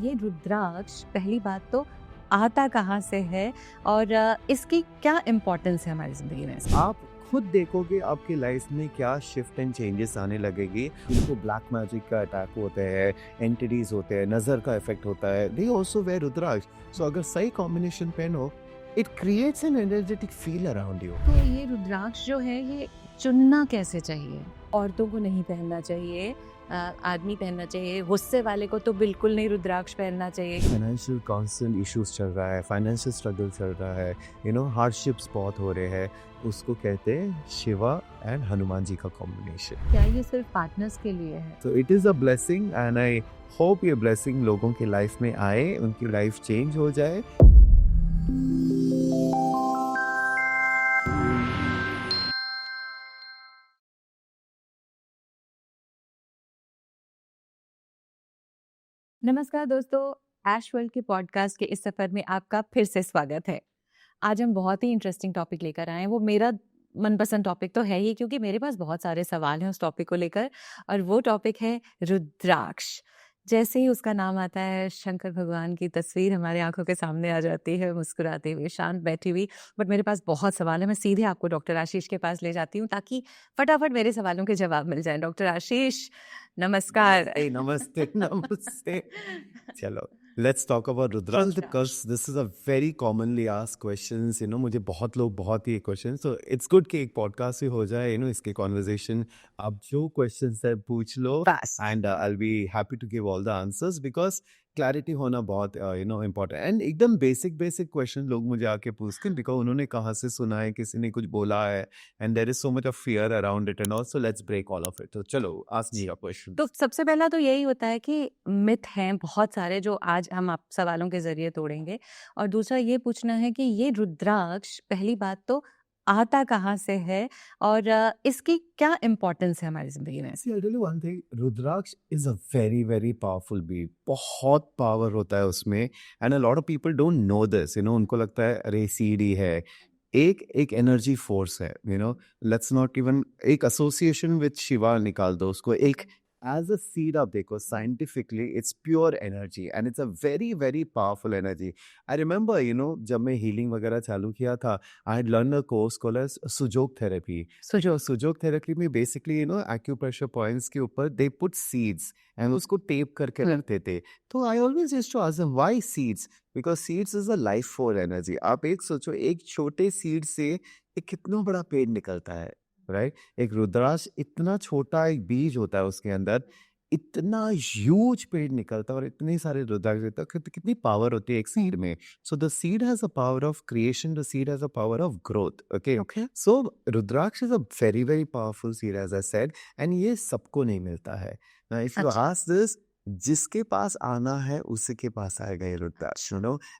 ये रुद्राक्ष पहली बात तो आता कहाँ से है और इसकी क्या इम्पोर्टेंस है हमारी ज़िंदगी में? आप खुद देखोगे आपकी लाइफ में क्या शिफ्ट एंड चेंजेस आने लगेगी। जिनको ब्लैक मैजिक का अटैक होते हैं, एंटिटीज होते हैं, नजर का इफेक्ट होता है, दे आल्सो वेयर रुद्राक्ष। सो अगर सही कॉम्बिनेशन पहनो, it creates an energetic feel around you. तो ये रुद्राक्ष जो है ये चुनना कैसे चाहिए? औरतों को नहीं पहनना चाहिए, आदमी पहनना चाहिए, गुस्से वाले को तो बिल्कुल नहीं रुद्राक्ष पहनना चाहिए। फाइनेंशियल कॉन्स्टेंट इश्यूज चल रहा है, फाइनेंशियल स्ट्रगल चल रहा है, हार्डशिप्स बहुत हो रहे हैं, उसको कहते हैं शिवा एंड हनुमान जी का कॉम्बिनेशन। क्या ये सिर्फ पार्टनर्स के लिए है? So it is a blessing and I hope ये blessing लोगों की लाइफ में आए, उनकी लाइफ चेंज हो जाए। नमस्कार दोस्तों, ऐश वर्ल्ड के पॉडकास्ट के इस सफ़र में आपका फिर से स्वागत है। आज हम बहुत ही इंटरेस्टिंग टॉपिक लेकर आए हैं। वो मेरा मनपसंद टॉपिक तो है ही, क्योंकि मेरे पास बहुत सारे सवाल हैं उस टॉपिक को लेकर, और वो टॉपिक है रुद्राक्ष। जैसे ही उसका नाम आता है, शंकर भगवान की तस्वीर हमारे आंखों के सामने आ जाती है, मुस्कुराते हुए, शांत बैठी हुई। बट मेरे पास बहुत सवाल है, मैं सीधे आपको डॉक्टर आशीष के पास ले जाती हूँ ताकि फटाफट मेरे सवालों के जवाब मिल जाएं। डॉक्टर आशीष, नमस्कार। Hey, namaste, namaste. चलो, let's talk about Rudraksh because this is a very commonly asked questions. मुझे बहुत लोग बहुत ही क्वेश्चन, so it's good कि एक पॉडकास्ट ही हो जाए, इसके कॉन्वर्जेशन। आप जो क्वेश्चंस है पूछ लो, बस। and I'll be happy to give all the answers because clarity होना बहुत इम्पोर्टेंट। एंड एकदम बेसिक क्वेश्चन लोग मुझे आके पूछते हैं बिकॉज उन्होंने कहाँ से सुना है, किसी ने कुछ बोला है, and there is so much of fear around it and also let's break all of it. तो चलो, आस्क मी योर क्वेश्चन। तो सबसे पहला तो यही होता है कि मिथ हैं बहुत सारे जो आज हम आप सवालों के जरिए तोड़ेंगे, और दूसरा ये पूछना है कि ये रुद्राक्ष पहली बात तो आता कहाँ से है और इसकी क्या इम्पोर्टेंस है हमारी जिंदगी में? See, I'll tell you one thing, rudraksha is a very very powerful being। बहुत पावर होता है उसमें, and a lot of people don't know this। उनको लगता है अरे सीडी है, एक एनर्जी फोर्स है। लेट्स नॉट इवन एक एसोसिएशन विद शिवा निकाल दो उसको। एक एज अ सीड आप देखो, scientifically it's pure energy and it's a very very powerful energy. I remember जब मैं हीलिंग वगैरह चालू किया था, I had learn a course called as Sujok therapy. Sujok therapy में बेसिकली एक्यूप्रेशर पॉइंट्स के ऊपर दे पुट सीड्स एंड उसको टेप करके रखते थे। तो I always used to ask them why seeds, because seeds is a life for energy. आप एक सोचो, एक छोटे सीड से एक कितना बड़ा पेड़ निकलता है, राइट? एक रुद्राक्ष इतना छोटा एक बीज होता है, उसके अंदर इतना ह्यूज पेड़ निकलता है और इतने सारे रुद्राक्ष देता है। कितनी पावर होती है एक सीड में। So the seed has a power of creation, the seed has a power of growth. Okay, so rudraksha is a very very powerful seed as I said, and ये सबको नहीं मिलता है। Now if you ask this, जिसके पास आना है उसी के पास आएगा ये रुद्राक्ष,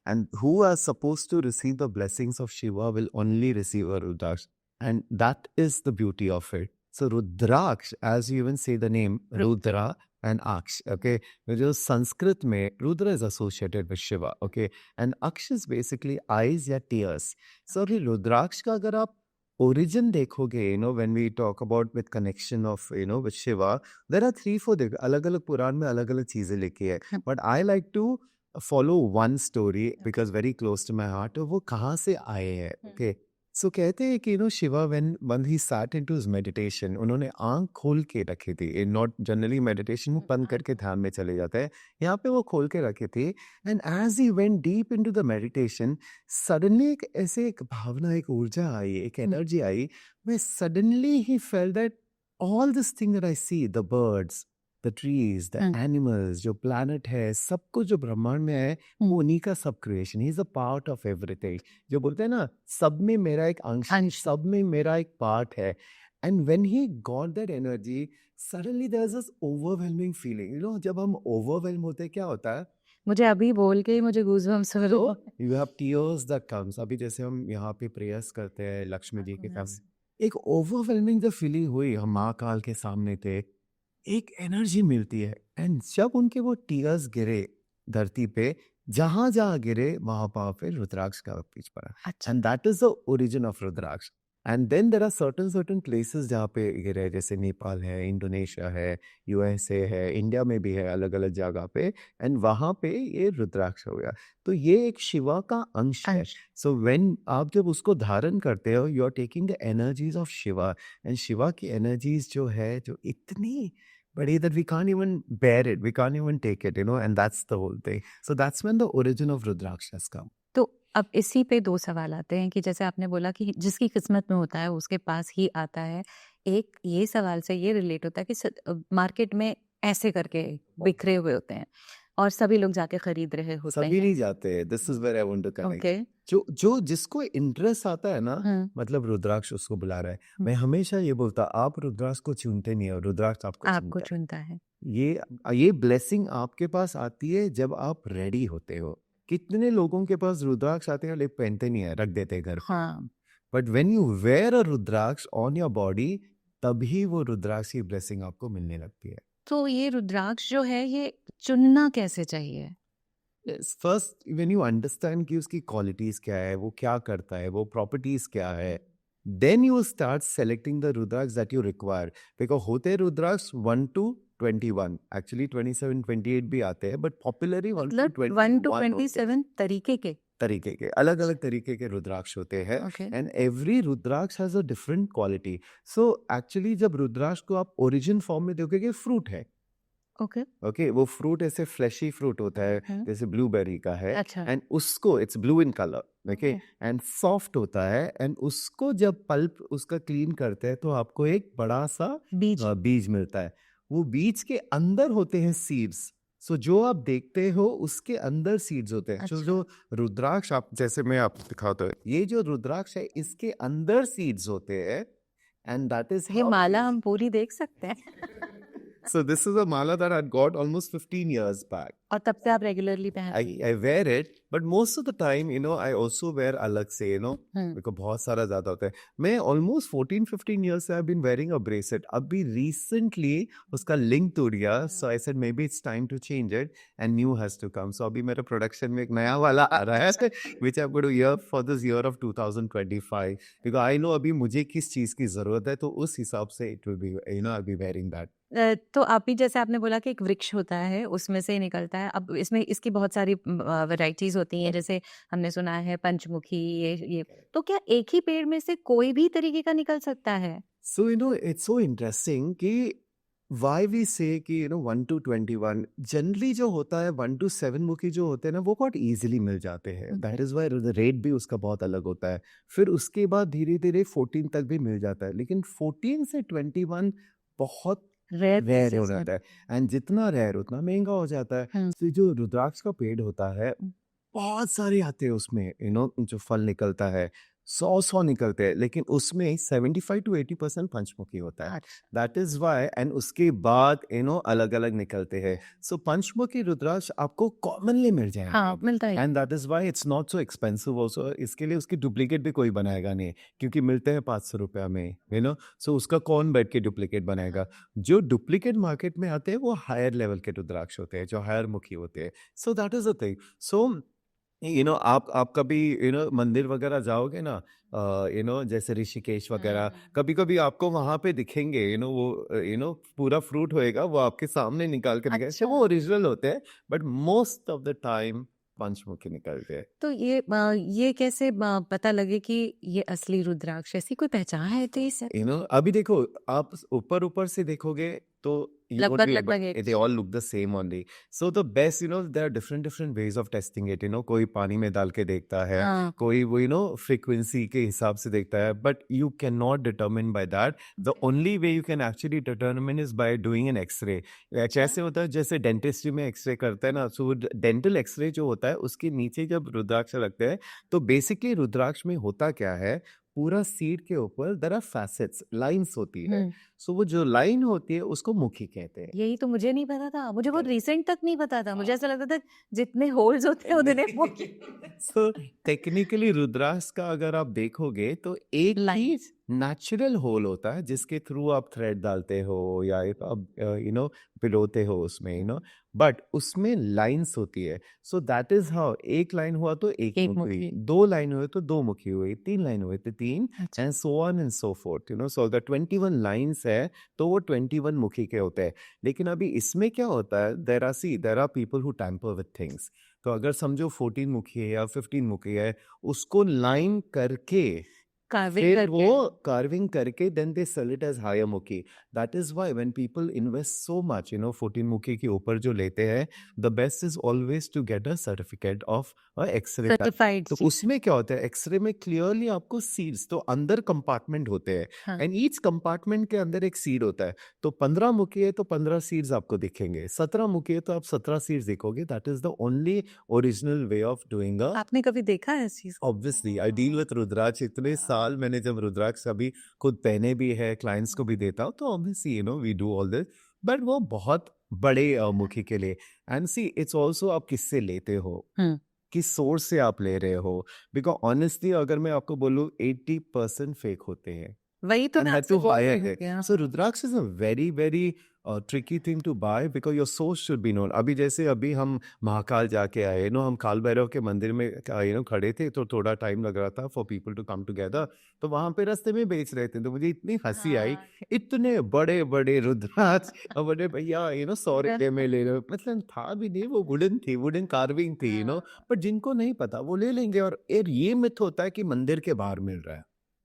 and who are supposed to receive the blessings of Shiva will only receive a Rudraksh, and that is the beauty of it. So Rudraksh, as you even say the name Rudra and Aksh, okay, which is Sanskrit में Rudra is associated with Shiva, okay, and Aksh is basically eyes या tears. So अभी रुद्राक्ष का अगर आप origin देखोगे, when we talk about with connection of with Shiva, there are 3-4 अलग अलग पुराण में अलग अलग चीजें लिखी है, but I like to follow one story because very close to my heart। वो कहाँ से आए हैं, okay? सो कहते हैं कि Shiva when he sat into his meditation, उन्होंने आंख खोल के रखी थी। नॉट जनरली मेडिटेशन वो बंद करके ध्यान में चले जाते हैं, यहाँ पे वो खोल के रखी थी। And as he went deep into the meditation, suddenly एक ऐसे एक भावना, एक ऊर्जा आई, एक एनर्जी आई, मैं सडनली ही felt that all this thing that I see, the birds, the trees, the animals, जो प्लैनेट है, सब कुछ जो ब्रह्मांड में है, वो उन्हीं का सब creation. He is a part of everything. जो बोलते हैं ना, सब में मेरा एक अंश, सब में मेरा एक पार्ट है। And when he got that energy, suddenly there is this overwhelming feeling. जब हम ओवरवेलम होते हैं, क्या होता है? मुझे अभी बोल के ही मुझे गूज़बम्स हो रहे हैं। You have tears that comes. अभी जैसे हम यहाँ पे प्रेयर्स करते हैं लक्ष्मी जी के सामने, एक ओवरवेलमिंग जो फीलिंग हुई, हम महाकाल के सामने थे, एक एनर्जी मिलती है। एंड जब उनके वो टीयर्स गिरे धरती पे, जहां जहां गिरे वहां पे रुद्राक्ष का बीज पड़ा। And that is the origin of rudraksha. And then there are certain places जहाँ पे ये रहे, जैसे नेपाल है, इंडोनेशिया है, यूएसए है, इंडिया में भी है अलग अलग जगह पे, एंड वहाँ पे ये रुद्राक्ष हो गया। तो ये एक शिवा का अंश है। अंश सो व्हेन आप जब उसको धारण करते हो, you are taking the energies of Shiva, and Shiva की एनर्जीज जो है, जो इतनी बड़ी that we can't even bear it, we can't even take it, and that's the whole thing. So that's when the origin of Rudraksha has come. तो अब इसी पे 2 सवाल आते हैं कि जैसे आपने बोला कि जिसकी किस्मत में होता है उसके पास ही आता है। एक ये सवाल से ये रिलेट होता है कि मार्केट में ऐसे करके बिखरे हुए होते हैं और सभी लोग जाके खरीद रहे होते सभी हैं। नहीं जाते हैं, this is where I want to connect. Okay. जो जिसको इंटरेस्ट आता है ना, हम्म, मतलब रुद्राक्ष उसको बुला रहा है। मैं हमेशा ये बोलता, आप रुद्राक्ष को चुनते नहीं हो, रुद्राक्ष आपको आपको चुनता चुनता है। है। ये ब्लेसिंग आपके पास आती है जब आप रेडी होते हो। कितने लोगों के पास रुद्राक्ष आते हैं, लेकिन पहनते नहीं है, रख देते हैं घर पे। हाँ, but when you wear a rudraksha on your body, तभी वो रुद्राक्ष की ब्लेसिंग आपको मिलने लगती है। तो ये रुद्राक्ष जो है ये चुनना कैसे चाहिए? फर्स्ट व्हेन यू अंडरस्टैंड कि उसकी क्वालिटीज क्या है, वो क्या करता है, वो प्रॉपर्टीज क्या है, then you start selecting the rudraksha that you require. Because होते हैं रुद्राक्ष 1 to 21, एक्चुअली 27 28 भी आते हैं, बट पॉपुलरली 1 to मतलब 1 to 21 होते हैं। 27 तरीके के। तरीके के अलग अलग तरीके के रुद्राक्ष होते हैं, okay. And every rudraksha has a different quality. So actually जब रुद्राक्ष को आप ओरिजिन फॉर्म में देखोगे, फ्रूट है। ओके। ओके, वो फ्रूट ऐसे फ्लैशी फ्रूट होता है, जैसे ब्लूबेरी का है, अच्छा। एंड उसको it's blue in colour, okay, Okay. And soft होता है, एंड उसको जब पल्प उसका क्लीन करते हैं तो आपको एक बड़ा सा बीज। बीज मिलता है। वो बीज के अंदर होते हैं सीड्स। सो जो आप देखते हो उसके अंदर सीड्स होते हैं। अच्छा। जो रुद्राक्ष आप, जैसे मैं आपको दिखाता हूँ, ये जो रुद्राक्ष है इसके अंदर सीड्स होते हैं, एंड दैट इज ये माला हम पूरी देख सकते हैं। So this is a mala that I got almost 15 years back. और तब से आप रेगुलरली पहनते हैं? I wear it, but most of the time, I also wear अलग से, हम्म। मेरे को बहुत सारा ज़्यादा होता है। मैं almost 14-15 years से I've been wearing a bracelet. अभी recently उसका लिंक टूट गया, so I said maybe it's time to change it and new has to come. So अभी मेरे प्रोडक्शन में एक नया वाला आ रहा है, which I'm going to wear for this year of 2025. Because I know अभी मुझे किस चीज़ की ज़रूरत है, तो उस हिसाब से it will be, I'll be wearing that. तो आप भी जैसे आपने बोला कि एक वृक्ष होता है उसमें से निकलता है। अब इसमें इसकी बहुत सारी वैरायटीज होती हैं, जैसे हमने सुना है पंचमुखी, ये तो क्या एक ही पेड़ में से कोई भी तरीके का निकल सकता है? So it's so interesting कि why we say कि 1 to 21 जनरली जो होता है, 1 to 7 मुखी जो होते हैं ना, वो बहुत इजीली मिल जाते हैं। Okay. That is why rate भी उसका बहुत अलग होता है। फिर उसके बाद धीरे धीरे 14 तक भी मिल जाता है, लेकिन 14 से 21 बहुत रेयर हो जाता है, एंड जितना रेयर उतना महंगा हो जाता है। तो जो रुद्राक्ष का पेड़ होता है, बहुत सारे आते हैं उसमें, जो फल निकलता है 100 निकलते हैं, लेकिन उसमें 75 to 80% पंचमुखी होता है। दैट इज वाई, एंड उसके बाद अलग अलग निकलते हैं। सो पंचमुखी रुद्राक्ष आपको कॉमनली मिल जाएगा। हाँ, मिलता है। And that is why it's not so expensive also. इसके लिए उसकी डुप्लीकेट भी कोई बनाएगा नहीं, क्योंकि मिलते हैं 500 रुपया में, सो उसका कौन बैठ के डुप्लीकेट बनाएगा। जो डुप्लीकेट मार्केट में आते हैं वो हायर लेवल के रुद्राक्ष होते हैं, जो हायर मुखी होते हैं। So that is the thing. So आप कभी मंदिर वगैरह जाओगे ना, जैसे ऋषिकेश वगैरह, कभी कभी आपको वहां पे दिखेंगे, वो पूरा फ्रूट होएगा, वो आपके सामने निकाल के दिखाएंगे। अच्छा। वो ओरिजिनल होते हैं, but most of the time पंचमुखी निकलते हैं। तो ये कैसे पता लगे कि ये असली रुद्राक्ष? ऐसी कोई पहचान है तो इसे? अभी देखो, आप ऊपर से देखोगे तो लगभग they all look the same only. So the best, there are different ways of testing it. कोई पानी में डाल के देखता है, हाँ। कोई वो फ्रीक्वेंसी के हिसाब से देखता है, but you cannot determine by that. The only way you can actually determine is by doing an X-ray. कैसे होता है, जैसे डेंटिस्ट्री में एक्सरे करता है ना, सो डेंटल एक्सरे जो होता है उसके नीचे जब रुद्राक्ष लगते हैं, तो बेसिकली रुद्राक्ष में होता क्या है, पूरा सीड के ऊपर देयर आर फैसेट्स, लाइंस होती है। सो वो जो लाइन होती है उसको मुखी कहते हैं। यही तो मुझे नहीं पता था, मुझे बहुत रिसेंट तक नहीं पता था। मुझे ऐसा लगता था जितने होल्स होते हैं उतने मुखी। सो टेक्निकली रुद्राक्ष का अगर आप देखोगे तो एक ही नेचुरल होल होता है जिसके थ्रू आप थ्रेड डालते हो या एक आप पिरोते हो उसमें बट उसमें लाइंस होती है। सो दैट इज हाउ एक लाइन हुआ तो एक एक मुखी हुई, मुखी। दो लाइन हुए तो दो मुखी हुई, तीन लाइन हुए तो तीन, अच्छा। And so on and so fourth. So the 21 lines है तो वो 21 मुखी के होते हैं। लेकिन अभी इसमें क्या होता है, there are people who tamper with things. तो अगर समझो 14 मुखी है या 15 मुखी है, उसको लाइन करके कार्विंग फिर करके। वो कार्विंग करके then they sell it as higher मुखी। That is why when people invest so much 14 मुखी के ऊपर जो लेते हैं, the best is always to get a certificate of x-ray. Certified तो सीड। उसमें क्या होता है, एक्सरे में क्लियरली आपको सीड्स तो अंदर कंपार्टमेंट होते हैं, हाँ। एंड ईच कंपार्टमेंट के अंदर एक सीड होता है। तो 15 मुखी है तो 15 सीड्स आपको दिखेंगे, 17 मुखी है तो आप 17 सीड्स दिखोगे। That is the only original way of doing a. आपने कभी देखा है इस चीज को? Obviously I deal with rudraksha इतने साल, मैंने जब रुद्राक्ष अभी खुद पहने भी है, क्लाइंट्स को भी देता हूँ, तो obviously we do all this. But वो बहुत बड़े मुखी के लिए। एंड सी इट्स ऑल्सो आप किससे लेते हो, हम्म। किस सोर्स से आप ले रहे हो। बिकॉज ऑनेस्टली अगर मैं आपको बोलूँ 80% फेक होते हैं, वही तो and मैं had आपसे to बोल hire रही हूँ it. कि हाँ। So Rudraksh is a very very tricky thing to buy because your source should be known. अभी जैसे अभी हम महाकाल जाके आए, हम काल भैरव के मंदिर में खड़े थे, तो थोड़ा टाइम लग रहा था for people to come together. तो वहां पे रास्ते में बेच रहे थे, तो मुझे इतनी हंसी आई, हाँ। इतने बड़े बड़े रुद्राक्ष और बड़े भैया 100 रुपये में ले रहे हो। मतलब था भी नहीं, वो वुडन थी, वुडन कार्विंग थी हाँ। बट जिनको नहीं पता वो ले लेंगे। और ये मिथ होता है कि मंदिर के बाहर मिल रहा है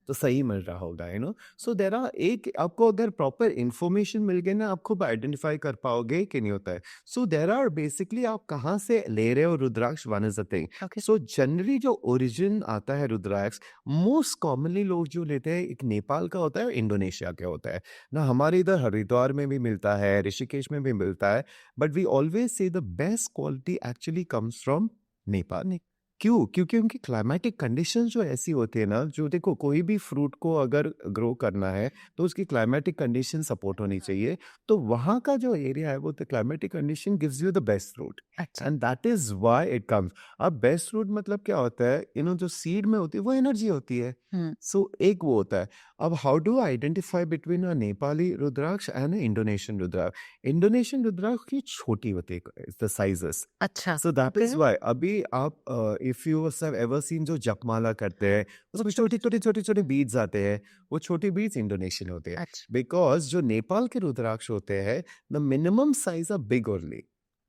तो सही मिल रहा होगा। सो देर आर एक आपको अगर प्रॉपर इंफॉर्मेशन मिल गई ना, आप खूब आइडेंटिफाई कर पाओगे कि नहीं होता है। सो देर आर बेसिकली आप कहाँ से ले रहे हो rudraksha, one is the thing. Okay. So generally जो ओरिजिन आता है रुद्राक्ष, मोस्ट कॉमनली लोग जो लेते हैं, एक नेपाल का होता है, इंडोनेशिया का होता है ना। हमारे इधर हरिद्वार में भी मिलता है, ऋषिकेश में भी मिलता है, but we always say the best quality actually comes from Nepal. क्यों? क्योंकि उनकी क्लाइमेटिक कंडीशन जो ऐसी होती है ना, जो देखो कोई भी फ्रूट को अगर ग्रो करना है तो उसकी क्लाइमेटिक कंडीशन सपोर्ट होनी चाहिए। तो वहाँ का जो एरिया है, वो the climatic condition gives you the best fruit, अच्छा। And that is why it comes. अब बेस्ट फ्रूट मतलब क्या होता है, जो सीड में होती है वो एनर्जी होती है। हम्म। सो एक वो होता है। अब how do identify between a Nepali rudraksha and Indonesian rudraksha? Indonesian rudraksha की छोटी होती है द साइजेस। अच्छा। So that Okay. Is why अभी आप if you have ever seen जो जपमाला करते हैं, उसमें छोटी छोटी छोटी छोटी बीड्स आते हैं, वो छोटी बीड्स इंडोनेशियन होते हैं। अच्छा। बिकॉज जो नेपाल के रुद्राक्ष होते हैं, the minimum size are big only,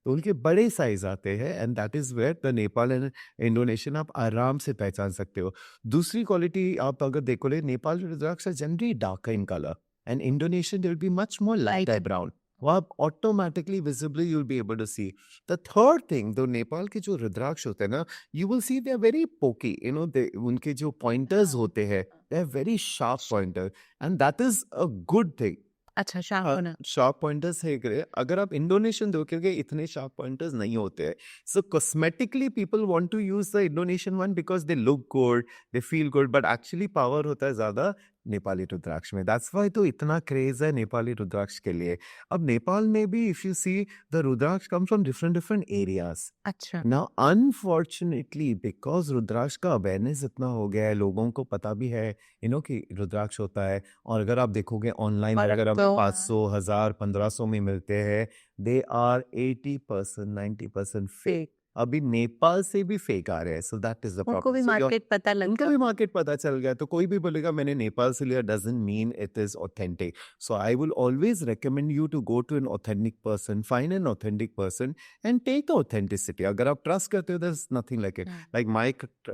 तो उनके बड़े साइज आते हैं, and that is where the Nepal and Indonesian आप आराम से पहचान सकते हो। दूसरी क्वालिटी आप अगर देखो ले, Nepal rudraksha are generally darker in colour, and Indonesian they will be much more light brown. वो आप automatically visibly you will be able to see. The third thing, though Nepal के जो रुद्राक्ष होते हैं ना, you will see they are very poky, they उनके जो pointers होते हैं, they are very sharp pointer, and that is a good thing. अच्छा, शार्प होना। शार्प पॉइंटर्स है करे, अगर आप इंडोनेशियन देखोगे इतने शार्प पॉइंटर्स नहीं होते हैं। So cosmetically people want to use the Indonesian one because they look good, they feel good, but actually power होता है ज्यादा नेपाली रुद्राक्ष में। दैट्स व्हाई तो इतना क्रेज है नेपाली रुद्राक्ष के लिए। अब नेपाल में भी if you see, the rudraksha come from different different areas. अच्छा। नाउ अनफॉर्चुनेटली बिकॉज रुद्राक्ष का अवेयरनेस इतना हो गया है, लोगों को पता भी है कि रुद्राक्ष होता है। और अगर आप देखोगे ऑनलाइन, और अगर अब आप तो 500 1000 1500 में मिलते हैं, दे आर 80% 90% फेक। अभी नेपाल से भी फेक आ रहे हैं। सो दैट इज द उनको भी प्रॉब्लम। मार्केट पता लग उनका गया। भी मार्केट पता चल गया, तो कोई भी बोलेगा मैंने नेपाल से लिया, doesn't mean it is authentic. So I will always recommend you to go to an authentic person, find an authentic person and take the authenticity. अगर आप ट्रस्ट करते हो, there is nothing like it. Like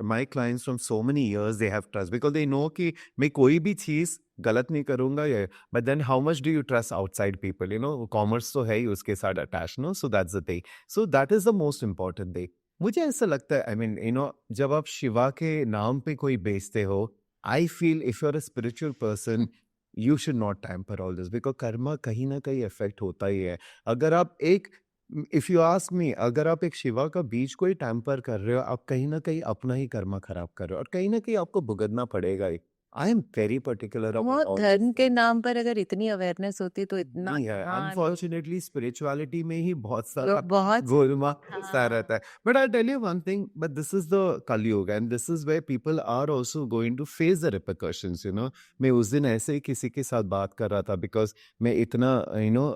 my clients from so many years, they have trust because they know कि मैं कोई भी चीज गलत नहीं करूंगा ये। But then how much do you trust outside people, commerce तो है ही उसके साथ attach, so that's the thing. So that is the most important thing. मुझे ऐसा लगता है, आई मीन जब आप शिवा के नाम पे कोई बेचते हो, I feel if you are a spiritual person, you should not tamper all this, because karma कहीं ना कहीं इफेक्ट होता ही है। अगर आप एक, इफ यू आस्क मी, अगर आप एक शिवा का बीज को ही टैम्पर कर रहे हो, आप कहीं ना कहीं अपना ही कर्मा खराब कर रहे हो, और कहीं ना कहीं आपको भुगतना पड़ेगा ही। आई एम वेरी पर्टिकुलर वो अबाउट ऑल धर्म दिस के थिंग्स। नाम पर अगर इतनी अवेयरनेस होती तो इतना नहीं है, ध्यान अनफॉर्चुनेटली स्पिरिचुअलिटी में ही बहुत सारा लोग बहुत गोलमाल घुसा हाँ रहता है। But I tell you one thing, but this is the Kalyug and this is where people are also going to face the repercussions, you know. मैं उस दिन ऐसे ही किसी के साथ बात कर रहा था, बिकॉज मैं इतना यू नो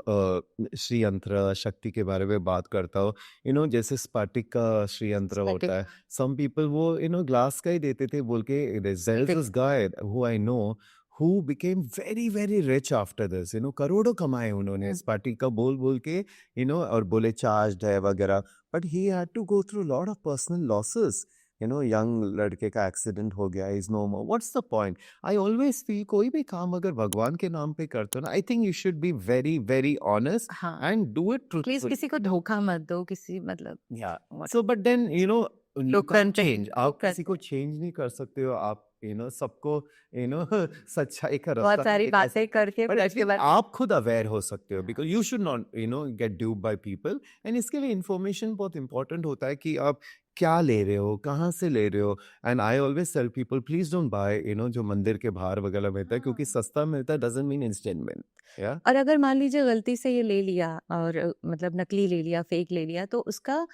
श्री यंत्र शक्ति के बारे में बात करता हूँ, यू नो, जैसे स्फटिक का श्री यंत्र स्फटिक होता है। सम पीपल वो यू नो ग्लास का ही देते थे, बोल के there's स्फटिक this guy who I know who became very very rich after this, you know, करोड़ों कमाए उन्होंने स्फटिक का बोल बोल के, you know, और बोले चार्ज है वगैरह। but he had to go through a lot of personal losses, you know, young लड़के का एक्सीडेंट हो गया, is no more, what's the point? I always feel कोई भी काम अगर भगवान के नाम पे करते हो ना, I think you should be very very honest हाँ and do it please truthfully. किसी को धोखा मत दो किसी मतलब Yeah. what- So, but then, you know, you लोग can't करते हैं change. आप लोग किसी करते को हैं change नहीं कर सकते हो। आप, you know, सबको, you know, सच्चाई का बहुत रास्ता सारी नहीं दिखा बातें सकते। करके But फिर at उसके least बाद आप खुद aware हो सकते हो, because you should not, you know, get duped by people. And इसके लिए information बहुत important होता है कि आप क्या ले रहे हो, कहाँ से ले रहे हो। And I always tell people, please don't buy, you know, जो मंदिर के बाहर वगैरह मिलता है, क्योंकि हाँ सस्ता मिलता है doesn't mean instant win. Yeah. और अगर मान लीजिए गलती से ये ले लिया और मतलब नकली ले लिया फेक ले लिया तो उसका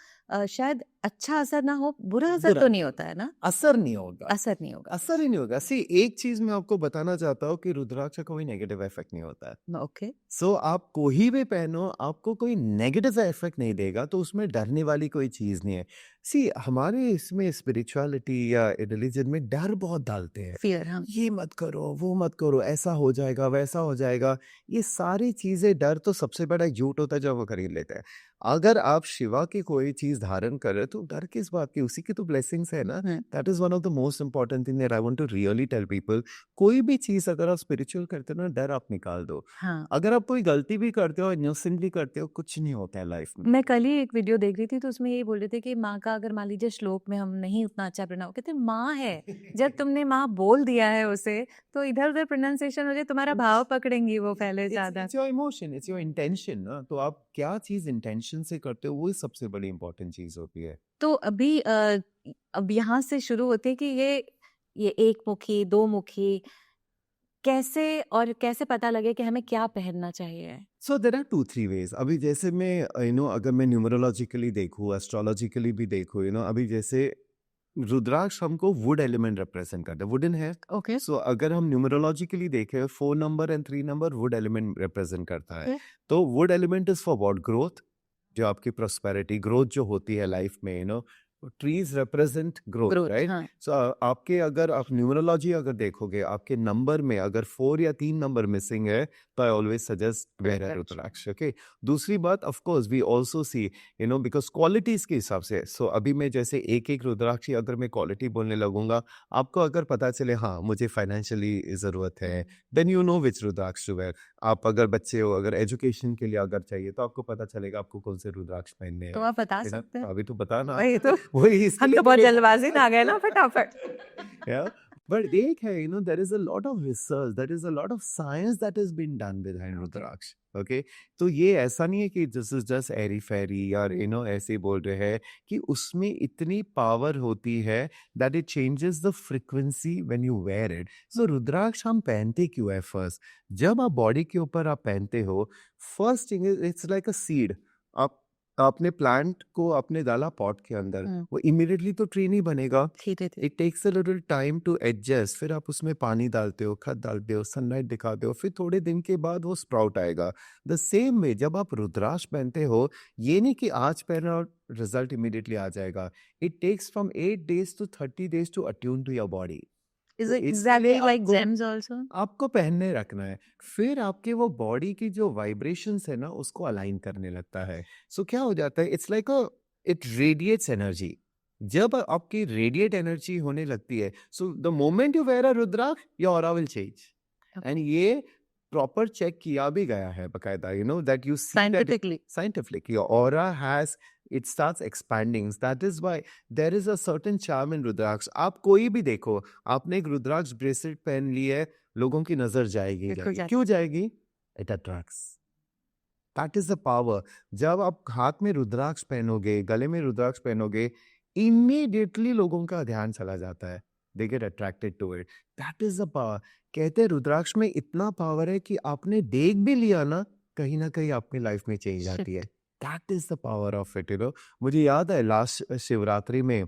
शायद अच्छा असर ना हो बुरा असर बुरा तो नहीं होता है ना असर नहीं होगा। असर नहीं होगा असर ही नहीं होगा। सी, एक चीज मैं आपको बताना चाहता हूँ कि रुद्राक्ष का कोई नेगेटिव इफेक्ट नहीं होता है। ओके सो आप कोई भी पहनो, आपको कोई नेगेटिव इफेक्ट नहीं देगा, तो उसमें डरने वाली कोई चीज नहीं है। सी, हमारे इसमें स्पिरिचुअलिटी या रिलीजन में डर बहुत डालते हैं। फियर हाँ ये मत करो, वो मत करो, ऐसा हो जाएगा, वैसा हो जाएगा। ये सारी चीजें, डर तो सबसे बड़ा एक झूठ होता है जो वो खरीद लेते हैं। अगर आप शिवा की कोई चीज धारण कर रहे हो तो डर किस बात की, उसी की तो ब्लेसिंग्स है ना। That is one of the most important thing that I want to really tell people. कोई भी चीज अगर आप स्पिरिचुअल करते हो ना, डर आप निकाल दो। हाँ अगर आप कोई गलती भी करते हो, इनोसेंटली करते हो, कुछ नहीं होता है लाइफ में। मैं कल ही एक वीडियो देख रही थी तो उसमें यही बोल रहे थे कि माँ का अगर मान लीजिए श्लोक में हम नहीं उतना अच्छा प्रोनाउंस कहते माँ है जब तुमने माँ बोल दिया है उसे तो इधर उधर प्रोनाउंसिएशन हो जाए तुम्हारा भाव पकड़ेंगी वो पहले ज्यादा it's your emotion, it's your intention ना। तो आप क्या चीज इंटेंशन से करते हो, वही सबसे बड़ी इंपॉर्टेंट चीज होती है। तो अभी अब यहाँ से शुरू होते हैं कि ये एक मुखी दो मुखी कैसे और कैसे पता लगे कि हमें क्या पहनना चाहिए सो देर आर 2-3 वेज। अभी जैसे मैं, यू नो, अगर मैं न्यूमरोलॉजिकली देखूँ, एस्ट्रोलॉजिकली भी देखूँ, यू नो, अभी जैसे रुद्राक्ष हमको वुड एलिमेंट रिप्रेजेंट करता है, वुडन है। ओके सो अगर हम न्यूमरोलॉजिकली देखें, 4 number and 3 number would element represent करता है। तो would element is for what, growth, जो आपकी प्रोस्पेरिटी ग्रोथ जो होती है लाइफ में, you know, trees represent growth, growth right. हाँ सो आपके, अगर आप न्यूमरोलॉजी अगर देखोगे, आपके नंबर में अगर 4 या 3 नंबर मिसिंग है, तो I always suggest wear a rudraksha. Okay, दूसरी बात, of course we also see, you know, because qualities के हिसाब से। सो अभी मैं जैसे एक एक रुद्राक्ष की अगर मैं क्वालिटी बोलने लगूंगा, आपको अगर पता चले हाँ मुझे फाइनेंशियली जरूरत है, then you know which rudraksha to wear. आप अगर बच्चे हो, अगर एजुकेशन के लिए अगर चाहिए, तो आपको पता चलेगा आपको कौन से रुद्राक्ष पहनने तो हैं। आप बता है ना? सकते हैं अभी तो बताना। वही तो वही इसके हम लिए तो बहुत मैं- जल्दबाजी में आ गए ना फटाफट yeah, but एक है, you know, there is a lot of research, there is a lot of science that has been done behind rudraksha. okay, तो ये ऐसा नहीं है कि this is just airy fairy या you know ऐसे ही बोल रहे हैं, कि उसमें इतनी पावर होती है that it changes the frequency when you wear it। so रुद्राक्ष हम पहनते क्यों है? फर्स्ट, जब आप बॉडी के ऊपर आप पहनते हो, first thing it's like a seed. आप आपने प्लांट को आपने डाला पॉट के अंदर, वो इमीडिएटली तो ट्री नहीं बनेगा। धीरे धीरे it takes a little time to adjust. फिर आप उसमें पानी डालते हो, खाद डालते हो, सनलाइट दिखाते हो, फिर थोड़े दिन के बाद वो स्प्राउट आएगा। द सेम वे जब आप रुद्राक्ष पहनते हो, ये नहीं कि आज पहना और रिजल्ट इमीडिएटली आ जाएगा। It takes from 8 days to 30 days to attune to your body. is तो it इसके लिए exactly like आपको gems also आपको पहनने रखना है। फिर आपके वो बॉडी की जो वाइब्रेशंस है ना, उसको अलाइन करने लगता है। सो क्या हो जाता है, it's like it radiates energy. जब आपकी रेडिएट एनर्जी होने लगती है, so the moment you wear a rudraksha, your aura will change. And ये प्रॉपर चेक किया भी गया है बकायदा, you know, that you see that scientifically scientifically your aura has, it starts expanding। that is why there is a certain charm in रुद्राक्ष। आप कोई भी देखो, आपने एक रुद्राक्ष ब्रेसलेट पहन ली है, लोगों की नजर जाएगी बिल्कुल जाएगी। जाती। क्यों जाएगी? It attracts. That is the power. जब आप हाथ में रुद्राक्ष पहनोगे, गले में रुद्राक्ष पहनोगे, इमीडिएटली लोगों का ध्यान चला जाता है। They get attracted to it, that is the power. कहते हैं रुद्राक्ष में इतना पावर है कि आपने देख भी लिया ना कहीं आपकी लाइफ में चेंज आती है। That is the power of it, you no. मुझे याद है लास्ट शिवरात्रि में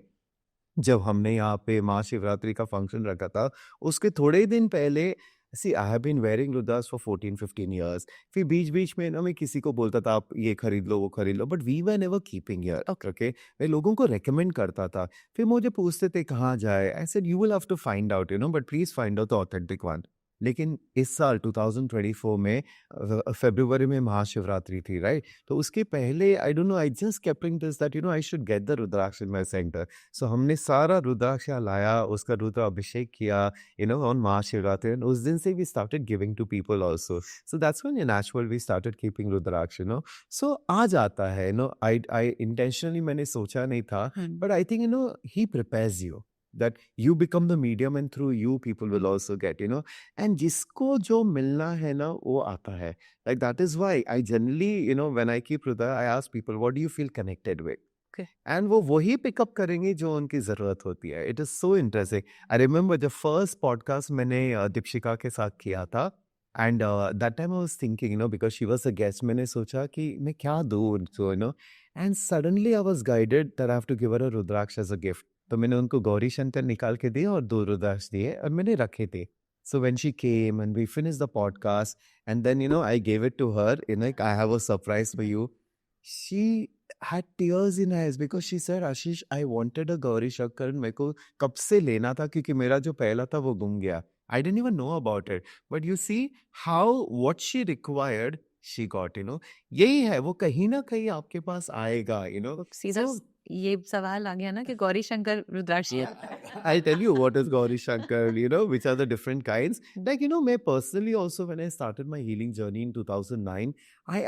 जब हमने यहाँ पे महाशिवरात्रि का फंक्शन रखा था, उसके थोड़े ही दिन पहले, see I have been wearing rudraksha for 14-15 years. फिर बीच-बीच में ना मैं किसी को बोलता था आप ये खरीद लो, वो खरीद लो, but we were never keeping here, okay. Okay? मैं लोगों को रिकमेंड करता था। फिर मुझे पूछते थे कहाँ जाए? I said you will have to find out, you know, but please find out the authentic one. लेकिन इस साल 2024 में फ़रवरी में महाशिवरात्रि थी, राइट? तो उसके पहले I don't know, I just kept thinking this that you know I should get the rudraksha in my centre. सो हमने सारा रुद्राक्ष यहाँ लाया, उसका रुद्र अभिषेक किया, you know, on Mahashivratri, and उस दिन से we started giving to people also. So that's when in Ashwal we started keeping Rudraksh, you know. So आ जाता है, you know, I intentionally मैंने सोचा नहीं था, but I think, you know, he prepares you that you become the medium and through you people will also get, you know. And जिसको जो मिलना है ना वो आता है. Like that is why I generally, you know, when I keep Rudra, I ask people, what do you feel connected with? And वो वही पिकअप करेंगे जो उनकी ज़रूरत होती है। It is so interesting. I remember जब फर्स्ट पॉडकास्ट मैंने दीपशिका के साथ किया था, and that time I was thinking, you know, because she was a guest, मैंने सोचा कि मैं क्या दूँ उनको, you know, and suddenly I was guided that I have to give her a rudraksha as a gift. तो मैंने उनको गौरी शंकर निकाल के दिए और 2 रुद्राक्ष दिए और मैंने रखे थे। So when she came and we finished the podcast and then, you know, I give it to her, you know, I have a surprise for you. She had tears in her eyes because she said, Ashish, I wanted a Gauri Shankar, मेरे को कब से लेना था क्योंकि मेरा जो पहला था वो गुम गया। I didn't even know about it, but you see how what she required she got, you know. यही है, वो कहीं ना कहीं आपके पास आएगा, you know. सीधा So ये सवाल आ गया ना कि गौरी शंकर रुद्राक्ष। I'll tell you what is Gauri Shankar, you know, which are the different kinds. Like, you know, me personally also, when I started my healing journey in 2009,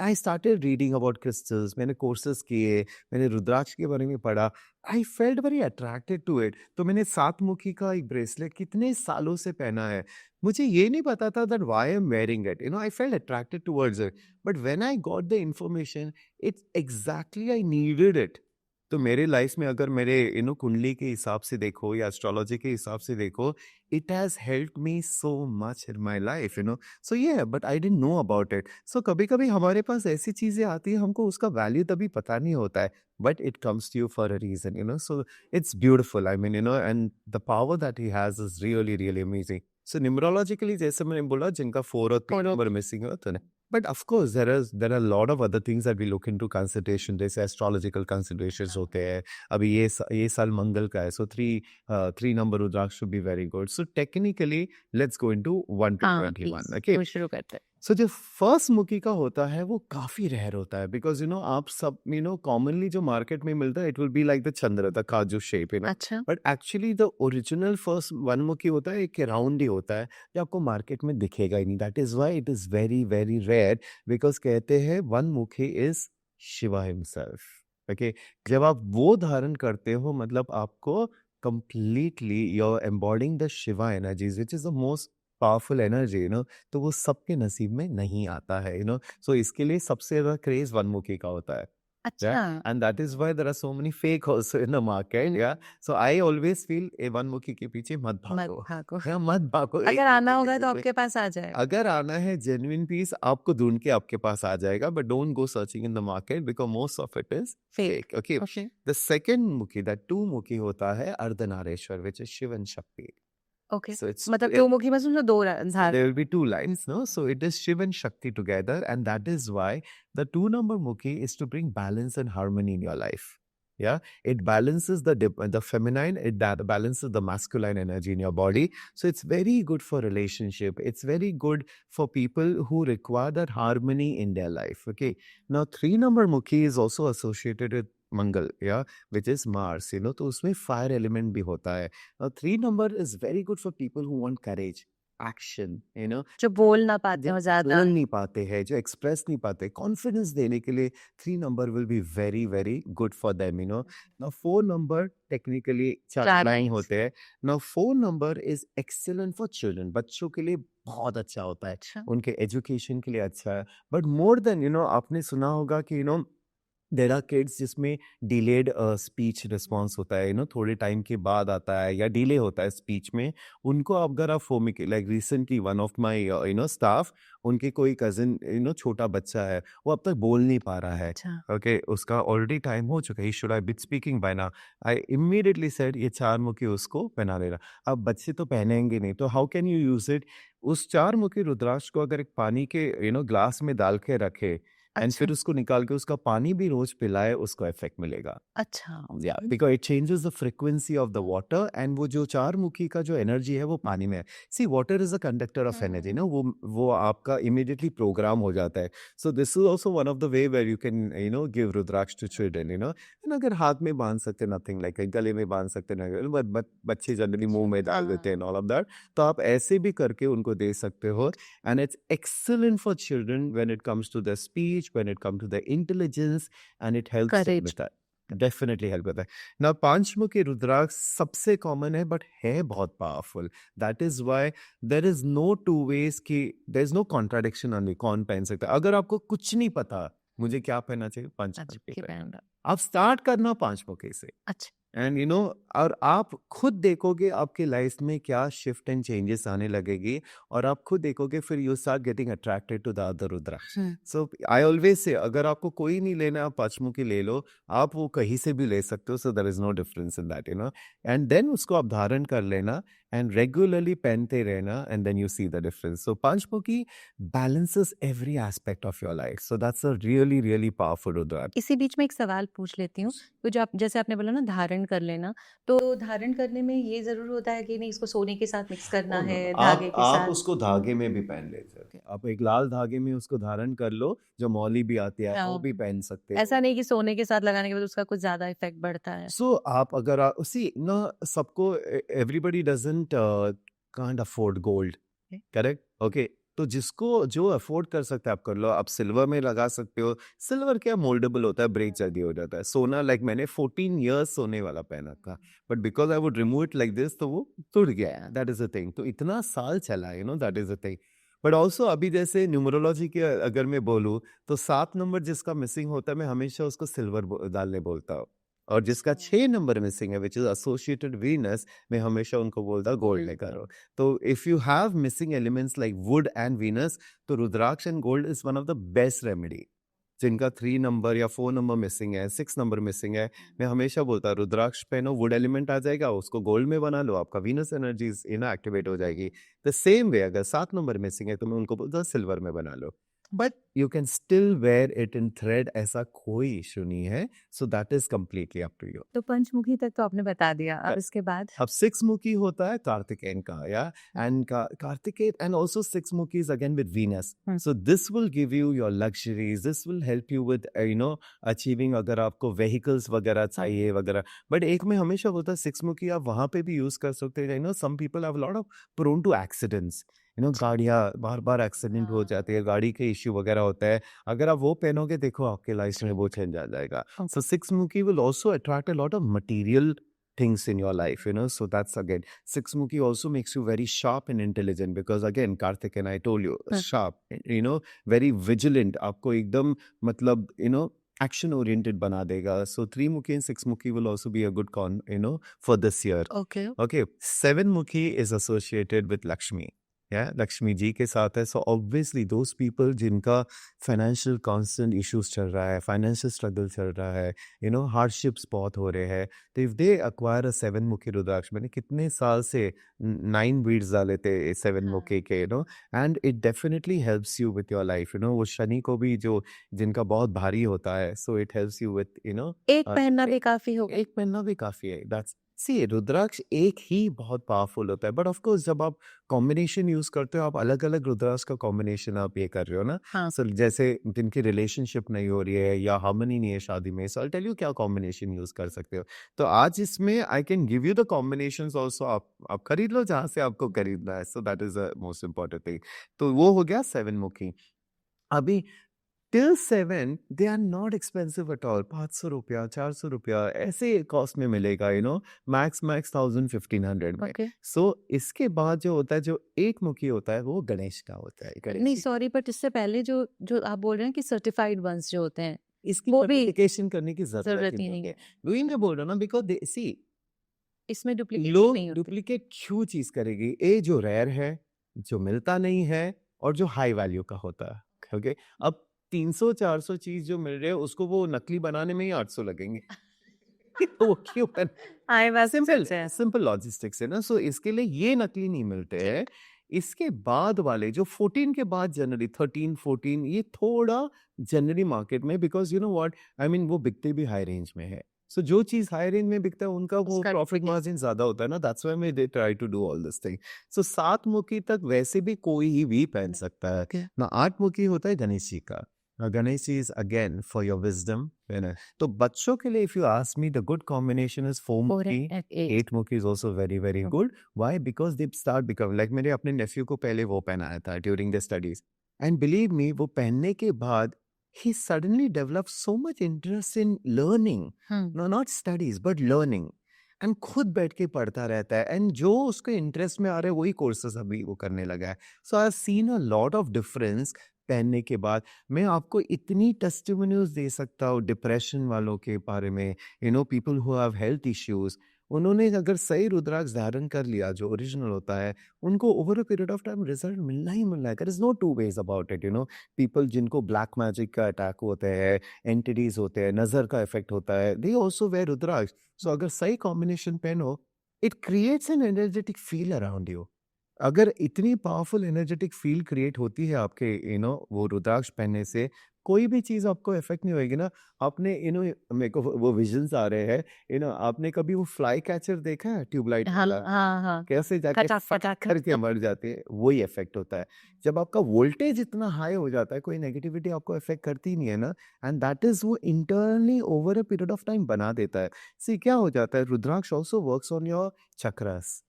I started reading about crystals. मैंने courses किए, मैंने रुद्राक्ष के बारे में पढ़ा. I felt very attracted to it. तो मैंने 7 मुखी का एक ब्रेसलेट कितने सालों से पहना है. मुझे ये नहीं पता था that why I'm wearing it. You know, I felt attracted towards it. But when I got the information, it's exactly I needed it. तो मेरे लाइफ में अगर मेरे यू नो कुंडली के हिसाब से देखो या एस्ट्रोलॉजी के हिसाब से देखो, it has helped me so much in my life, you know. So ये but I didn't know about it. So कभी कभी हमारे पास ऐसी चीजें आती हैं, हमको उसका वैल्यू तभी पता नहीं होता है, but it comes to you for a reason, you know. So it's beautiful, I mean, you know, and the power that he has is really really amazing. So numerologically जैसे मैंने बोला, जिनका 4 और 3 नंबर मिसिंग होता है, but of course there are a lot of other things that we look into consideration. जैसे astrological considerations होते हैं. अभी ये साल मंगल का है, so 3 number rudraksha should be very good. So technically let's go into 1 to 21. Okay. तो शुरू करते हैं। सो जो फर्स्ट मुखी का होता है वो काफी रेयर होता है, बिकॉज यू नो आप सब यू नो कॉमनली जो मार्केट में मिलता है, it will be like the Chandra, the काजू शेप, यू नो. अच्छा। But actually the original first one मुखी होता है, एक राउंड ही होता है, जो आपको मार्केट में दिखेगा ही नहीं. That is why it is very very rare, because कहते हैं वन मुखी इज शिवा हिमसेल्फ. ओके. जब आप वो धारण करते हो, मतलब आपको completely you are embodying the Shiva energies, which is the most powerful energy, you know. तो वो सबके नसीब में नहीं आता है, यू नो. सो इसके लिए सबसे ज्यादा क्रेज वनमुखी का होता है. अच्छा। And that is why there are so many fake also in the market. या so I always feel a वनमुखी के पीछे मत भागो. भागो। मत भागो. अगर आना होगा तो आपके पास आ जाए। अगर आना है जेन्युइन पीस, आपको ढूंढ के आपके पास आ जाएगा, but don't go searching in the market because most of it is fake. Okay. The second मुखी, दैट टू मुखी होता है Ardhanareshwar, which is Shiva and Shakti. Okay. So it's मतलब दो मुखी में समझो दो धार। there will be 2 lines, no? So it is Shiv and Shakti together, and that is why the 2 number mukhi is to bring balance and harmony in your life. Yeah, it balances the feminine, that balances the masculine energy in your body. So it's very good for relationship. It's very good for people who require that harmony in their life. Okay. Now 3 number mukhi is also associated with मंगल, या which is Mars, you know. तो उसमें fire element भी होता है. 3 number is very good for people who want courage, action, you know. जो बोल ना पाते हो ज्यादा, बोल नहीं पाते हैं, जो एक्सप्रेस नहीं पाते, कॉन्फिडेंस देने के लिए 3 number will be very very good for them, you know. Now 4 number technically 4 line होते हैं. Now 4 number is excellent for children, बच्चों के लिए बहुत अच्छा होता है. अच्छा। उनके एजुकेशन के लिए अच्छा है. But more than, you know, आपने सुना होगा कि you know there are kids जिसमें डिलेड स्पीच रिस्पॉन्स होता है, थोड़े टाइम के बाद आता है या डिले होता है स्पीच में। उनको अगर आप foamic, like recently one of my staff, उनके कोई कजिन छोटा बच्चा है, वो अब तक बोल नहीं पा रहा है। अच्छा। ओके, उसका ऑलरेडी टाइम हो चुका है, should I be speaking by now. I immediately said ये चार मुखी उसको पहना देना। अब बच्चे तो पहनेंगे नहीं, तो how can you use it? उस चार मुखी रुद्राक्ष को अगर एक पानी के ग्लास में डाल के रखे एंड अच्छा। फिर उसको निकाल के उसका पानी भी रोज पिलाए, उसको इफेक्ट मिलेगा। अच्छा। या okay. Because it changes the frequency of the water, and वो जो चार मुखी का जो एनर्जी है वो पानी में है। See, water is a conductor of energy ना, वो आपका इमीडिएटली प्रोग्राम हो जाता है। So this is also one of the way where you can give rudraksha to children, अगर हाथ में बांध सकते, नथिंग लाइक गले में बांध सकते ना, बच्चे जनरली मुंह में डाल देते हैं ऑल ऑफ दैट, तो आप ऐसे भी करके उनको दे सकते हो। And it's excellent for children when it comes to the speech, when it comes to the intelligence, and it helps them courage. With that. Definitely help करता है ना। पांचमुखी रुद्राक्ष सबसे कॉमन है बट है बहुत powerful. That is why there is no two ways कि there is no contradiction on कौन पहन सकता है। अगर आपको कुछ नहीं पता मुझे क्या पहनना चाहिए, अच्छा, पांचमुखी के पहन। बैंड। आप स्टार्ट करना पांचमुखी से, अच्छा। एंड और आप खुद देखोगे आपके लाइफ में क्या शिफ्ट एंड चेंजेस आने लगेगी, और आप खुद देखोगे फिर you start getting attracted to the other rudraksha. So I always say, अगर आपको कोई नहीं लेना, आप पांचमुखी ले लो, आप वो कहीं से भी ले सकते हो। So there is no difference in that, and then उसको आप धारण कर लेना एंड रेगुलरली पहनते रहना, and then you see the difference. So पांचमुखी balances every aspect of your life, so that's a really really powerful रुद्राक्ष। इसी बीच में एक सवाल पूछ लेती हूँ। तो जो आप जैसे आपने बोला ना धारण कर लेना, तो धारण करने में ये ज़रूर होता है कि नहीं इसको सोने के साथ मिक्स करना ओ नो, है, आप धागे के साथ? उसको धागे में भी पहन ले सकते हैं। आप एक लाल धागे में उसको धारण कर लो, जो मौली भी आती है वो भी पहन सकते ऐसा हो। नहीं कि सोने के साथ लगाने के बाद उसका कुछ ज़्यादा इफ़ेक्ट बढ़ता है? सो आप अगर सी ना, सबको everybody doesn't can't afford gold, okay. Correct? Okay, तो जिसको जो अफोर्ड कर सकते हैं आप कर लो। आप सिल्वर में लगा सकते हो। सिल्वर क्या मोल्डेबल होता है, ब्रेक जल्दी हो जाता है। सोना, लाइक मैंने 14 इयर्स सोने वाला पहना था, but because I would remove it like this, तो वो टूट गया। That is a thing. तो इतना साल चला, that is a thing. But also अभी जैसे न्यूमरोलॉजी के अगर मैं बोलूँ, तो 7 नंबर जिसका मिसिंग होता है, मैं हमेशा उसको सिल्वर डालने बोलता हूँ। और जिसका 6 नंबर मिसिंग है, विच इज एसोसिएटेड वीनस, मैं हमेशा उनको बोलता गोल्ड लेकर आओ। तो if you have missing elements like wood and Venus, तो rudraksha and gold is one of the best remedy. जिनका 3 नंबर या 4 नंबर मिसिंग है, 6 नंबर मिसिंग है, मैं हमेशा बोलता रुद्राक्ष पहनो, वुड एलिमेंट आ जाएगा, उसको गोल्ड में बना लो, आपका वीनस एनर्जीज एक्टिवेट हो जाएगी। द सेम वे अगर 7 नंबर मिसिंग है, तो मैं उनको बोलता सिल्वर में बना लो, but you can still wear it in thread, ऐसा कोई इशू नहीं है। So that is completely up to you. तो पंचमुखी तक तो आपने बता दिया, अब इसके बाद? अब 6 मुखी होता है कार्तिकेयन का, या एंड कार्तिकेय, एंड ऑल्सो 6 मुखी is again with Venus. So this will give you your luxuries, this will help you with achieving, अगर आपको व्हीकल्स वगैरह चाहिए वगैरह। बट एक में हमेशा होता है 6 मुखी आप वहां पे भी यूज कर सकते हैं। Some people have lot of prone to accidents, गाड़ियाँ बार बार एक्सीडेंट हो जाती है, गाड़ी के इश्यू वगैरह होता है। अगर आप वो पहनोगे, देखो आपके लाइफ में वो चेंज आ जाएगा। So 6 Muki will also attract a lot of material things in your life, so that's again. 6 Muki also makes you very sharp and intelligent, because again, Karthik and I told you, sharp, very vigilant, आपको एकदम मतलब, action oriented बना देगा. So 3 Muki and 6 Muki will also be a good for this year. Okay. Okay, 7 Mukhi is associated with Lakshmi. Lakshmi ji के साथ है। So obviously those people जिनका financial constant issues चल रहा है, फाइनेंशियल स्ट्रगल चल रहा है, हार्डशिप्स बहुत हो रहे हैं, तो इफ दे अक्वायर अ 7 मुखी रुद्राक्ष, मैंने कितने साल से 9 बीड्स डाले थे 7 मुखी के, and it definitely helps you with your life. वो शनि को भी जो जिनका बहुत भारी होता है, so it helps you with एक पहनना भी काफ़ी होगा। एक पहनना भी काफी है। दैट्स सी, रुद्राक्ष एक ही बहुत पावरफुल होता है, बट ऑफ कोर्स जब आप कॉम्बिनेशन यूज करते हो, आप अलग अलग रुद्राक्ष का कॉम्बिनेशन आप ये कर रहे हो ना। हाँ। सो जैसे जिनकी रिलेशनशिप नहीं हो रही है या हार्मनी नहीं है शादी में, सो आई टेल यू क्या कॉम्बिनेशन यूज कर सकते हो। तो आज इसमें I can give you the combinations also, आप खरीद लो जहां से आपको खरीदना है। So that is the most important thing. तो वो हो गया 7 मुखी। अभी till 7 they are not expensive at all. 500 रुपया, 400 रुपया ऐसे कॉस्ट में मिलेगा, मैक्स 1000-1500 में। ओके। सो इसके बाद जो होता है, जो एक मुखी होता है, वो गणेश का होता है। गणेश नहीं जी- सॉरी, बट इससे पहले जो जो आप बोल रहे हैं कि सर्टिफाइड वंस जो होते हैं, इसकी वो भी मल्टीप्लिकेशन करने की जरूरत जरूरत ही ही नहीं नहीं है। है, वही मैं बोल रहा हूँ ना, बिकॉज सी इसमें डुप्लीकेशन लोग नहीं होती। डुप्लीकेट क्यों चीज करेगी, ए जो रेयर है, जो मिलता नहीं है, और जो हाई वैल्यू का होता है। ओके, अब 300-400 चीज जो मिल रहे हैं उसको वो नकली बनाने में ही 800 लगेंगे। तो वो क्यों बन, हाँ, ये बात तो सिंपल सच है। सिंपल लॉजिस्टिक्स है ना। सो इसके लिए ये नकली नहीं मिलते हैं। इसके बाद वाले जो 14 के बाद जनरली 13 14 ये थोड़ा जनरली मार्केट में, because you know what I mean, वो बिकते भी हाई रेंज में है। सो जो चीज हाई रेंज में बिकता है उनका वो उसका प्रॉफिट मार्जिन ज्यादा होता है ना, that's why we they try to do all this thing. So 7 मुखी तक वैसे भी कोई भी पहन सकता है ना। 8 मुखी होता है गणेश जी का। Ganesh ji is again for your wisdom, है ना। तो बच्चों के लिए if you ask me, the good combination is 4 4 मुखी। and 8. 8 मुखी is also very very good. Why? Because they start become like, मेरे अपने nephew को पहले वो पहनाया था during the studies, and believe me, वो पहनने के बाद he suddenly developed so much interest in learning. Hmm, No, not studies but learning. And खुद बैठ के पढ़ता रहता है, एंड जो उसके इंटरेस्ट में आ रहे हैं वही कोर्सेज अभी वो करने लगा है। So I have seen a lot of difference पहनने के बाद। मैं आपको इतनी टेस्टिमोनियल्स दे सकता हूँ डिप्रेशन वालों के बारे में, you know, people who have health issues, उन्होंने अगर सही रुद्राक्ष धारण कर लिया जो ओरिजिनल होता है, उनको over a period of time result मिलना ही मिलना है। There is no two ways about it, you know. People जिनको ब्लैक मैजिक का अटैक होते हैं, एंटिटीज होते हैं, नजर का इफेक्ट होता है, दे आल्सो वेयर रुद्राक्ष। सो अगर सही कॉम्बिनेशन पहनो, it creates an energetic feel around you. अगर इतनी पावरफुल एनर्जेटिक फील क्रिएट होती है आपके, यू नो, वो रुद्राक्ष पहनने से, कोई भी चीज आपको इफेक्ट नहीं होएगी ना। आपने, यू नो, मेरे को वो विजन्स आ रहे हैं, यू नो, आपने कभी वो फ्लाई कैचर देखा है ट्यूबलाइट हाँ वाला, हाँ हाँ, कैसे जाके खटाक फट खटाक करके मर जाते हैं, वही इफेक्ट होता है। जब आपका वोल्टेज इतना हाई हो जाता है, कोई नेगेटिविटी आपको इफेक्ट करती ही नहीं है ना, एंड दैट इज वो internally over a period of time बना देता है। सी क्या हो जाता है, rudraksha also works on your chakras.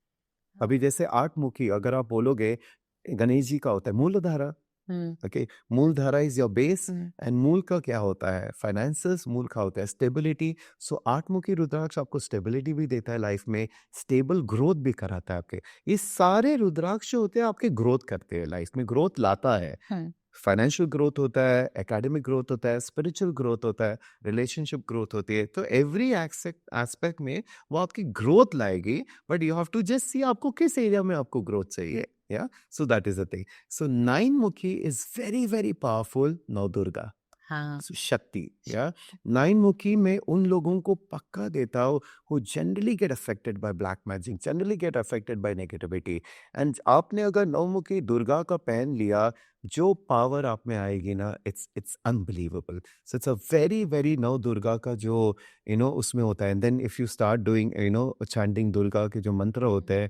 अभी जैसे 8 मुखी अगर आप बोलोगे, गणेश जी का होता है Muladhara. Hmm okay, Muladhara is your base, hmm, and मूल का क्या होता है, फाइनेंसेस। मूल का होता है स्टेबिलिटी। सो 8 मुखी रुद्राक्ष आपको स्टेबिलिटी भी देता है लाइफ में, स्टेबल ग्रोथ भी कराता है आपके। ये सारे रुद्राक्ष जो होते हैं आपके ग्रोथ करते हैं, लाइफ में ग्रोथ लाता है। हम्म, फाइनेंशियल ग्रोथ होता है, एकेडमिक ग्रोथ होता है, स्पिरिचुअल ग्रोथ होता है, रिलेशनशिप ग्रोथ होती है। तो एवरी एस्पेक्ट में वो आपकी ग्रोथ लाएगी, but you have to just see आपको किस एरिया में आपको ग्रोथ चाहिए। या so that is the thing. So 9 मुखी is very very powerful, Nau Durga, हाँ, शक्ति। या 9 मुखी में उन लोगों को पक्का देता हो who generally get affected by black magic, generally get affected by negativity, and आपने अगर 9 मुखी दुर्गा का पहन लिया, जो पावर आप में आएगी ना, it's unbelievable. So it's a very very, Nau Durga का जो, यू नो, उसमें होता है, then if you start doing, you know, chanting Durga के जो मंत्र होते हैं,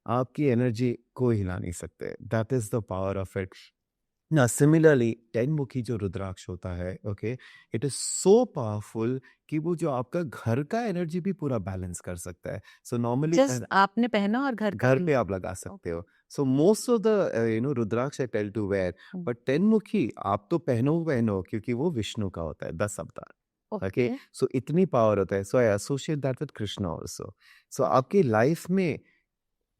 आपकी एनर्जी को हिला नहीं सकते। That is the power of it ना। सिमिलरली 10 मुखी जो रुद्राक्ष होता है, okay, it is so powerful कि वो जो आपका घर का एनर्जी भी पूरा बैलेंस कर सकता है। सो नॉर्मली जस्ट आपने पहना और घर का घर भी पे आप लगा सकते हो। So most of the, you know, rudraksha I tell to wear, but 10 मुखी आप तो पहनो पहनो, क्योंकि वो विष्णु का होता है, 10 अवतार। ओके, ओके, सो इतनी पावर होता है। So I associate that with Krishna also. So आपकी लाइफ में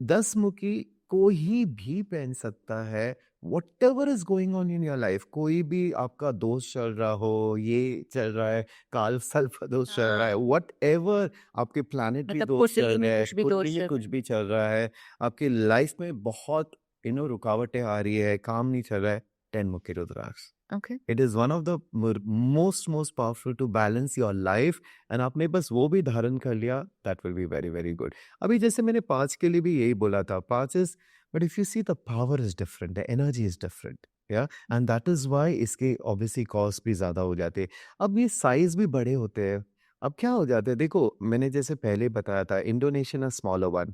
10 मुखी कोई भी पहन सकता है। whatever is going on in your life, कोई भी आपका दोष चल रहा हो, ये चल रहा है, काल सर्प दोष चल रहा है, हाँ, whatever आपके प्लानिटरी मतलब दोष कुंडली चल में रहे हैं, कुछ भी कुंडली दोष में चल कुछ रहा है। भी चल रहा है, आपकी लाइफ में बहुत, यू नो, रुकावटें आ रही है, काम नहीं चल रहा है, 10 मुखी rudraksha. Okay, it is one of the most powerful to balance your life. And आपने बस वो भी धारण कर लिया, that will be very very good. अभी जैसे मैंने 5 के लिए भी यही बोला था, 5 is, but if you see the power is different, the energy is different. या एंड दैट इज वाई इसके ऑब्वियसली कॉस्ट भी ज्यादा हो जाते हैं। अब ये साइज भी बड़े होते हैं। अब क्या हो जाता है, देखो मैंने जैसे पहले बताया था, इंडोनेशियन स्मॉलर वन,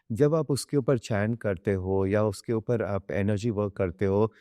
जब आप उसके ऊपर चैन करते हो या उसके ऊपर आप एनर्जी वर्क करते हो,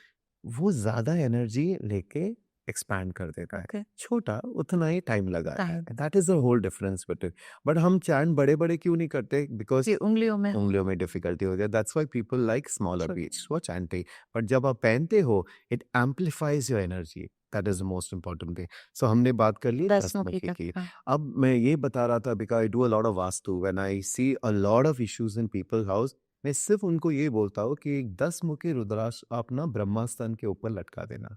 वो ज़्यादा एनर्जी लेके एक्सपैंड कर देता है। ओके, छोटा उतना ही टाइम लगाता टाइम है। That is the whole difference between. But हम चैन बड़े-बड़े क्यों नहीं करते? बिकॉज़ जी, उंगलियों में उंगलियों में डिफ़िकल्टी होती है। That's why people like smaller छोटे बीड्स फॉर चैंटिंग। बट जब आप पहनते हो, it amplifies your energy. That is the most important thing. So हमने बात कर ली 10 10 मुखी मुखी का, की। हाँ, अब मैं ये बता रहा था, because I do a lot of vastu, when I see a lot of issues in people house, मैं सिर्फ़ उनको ये बोलता हूँ कि 10 मुखी रुद्राक्ष आप ना ब्रह्मास्त्र के ऊपर लटका देना।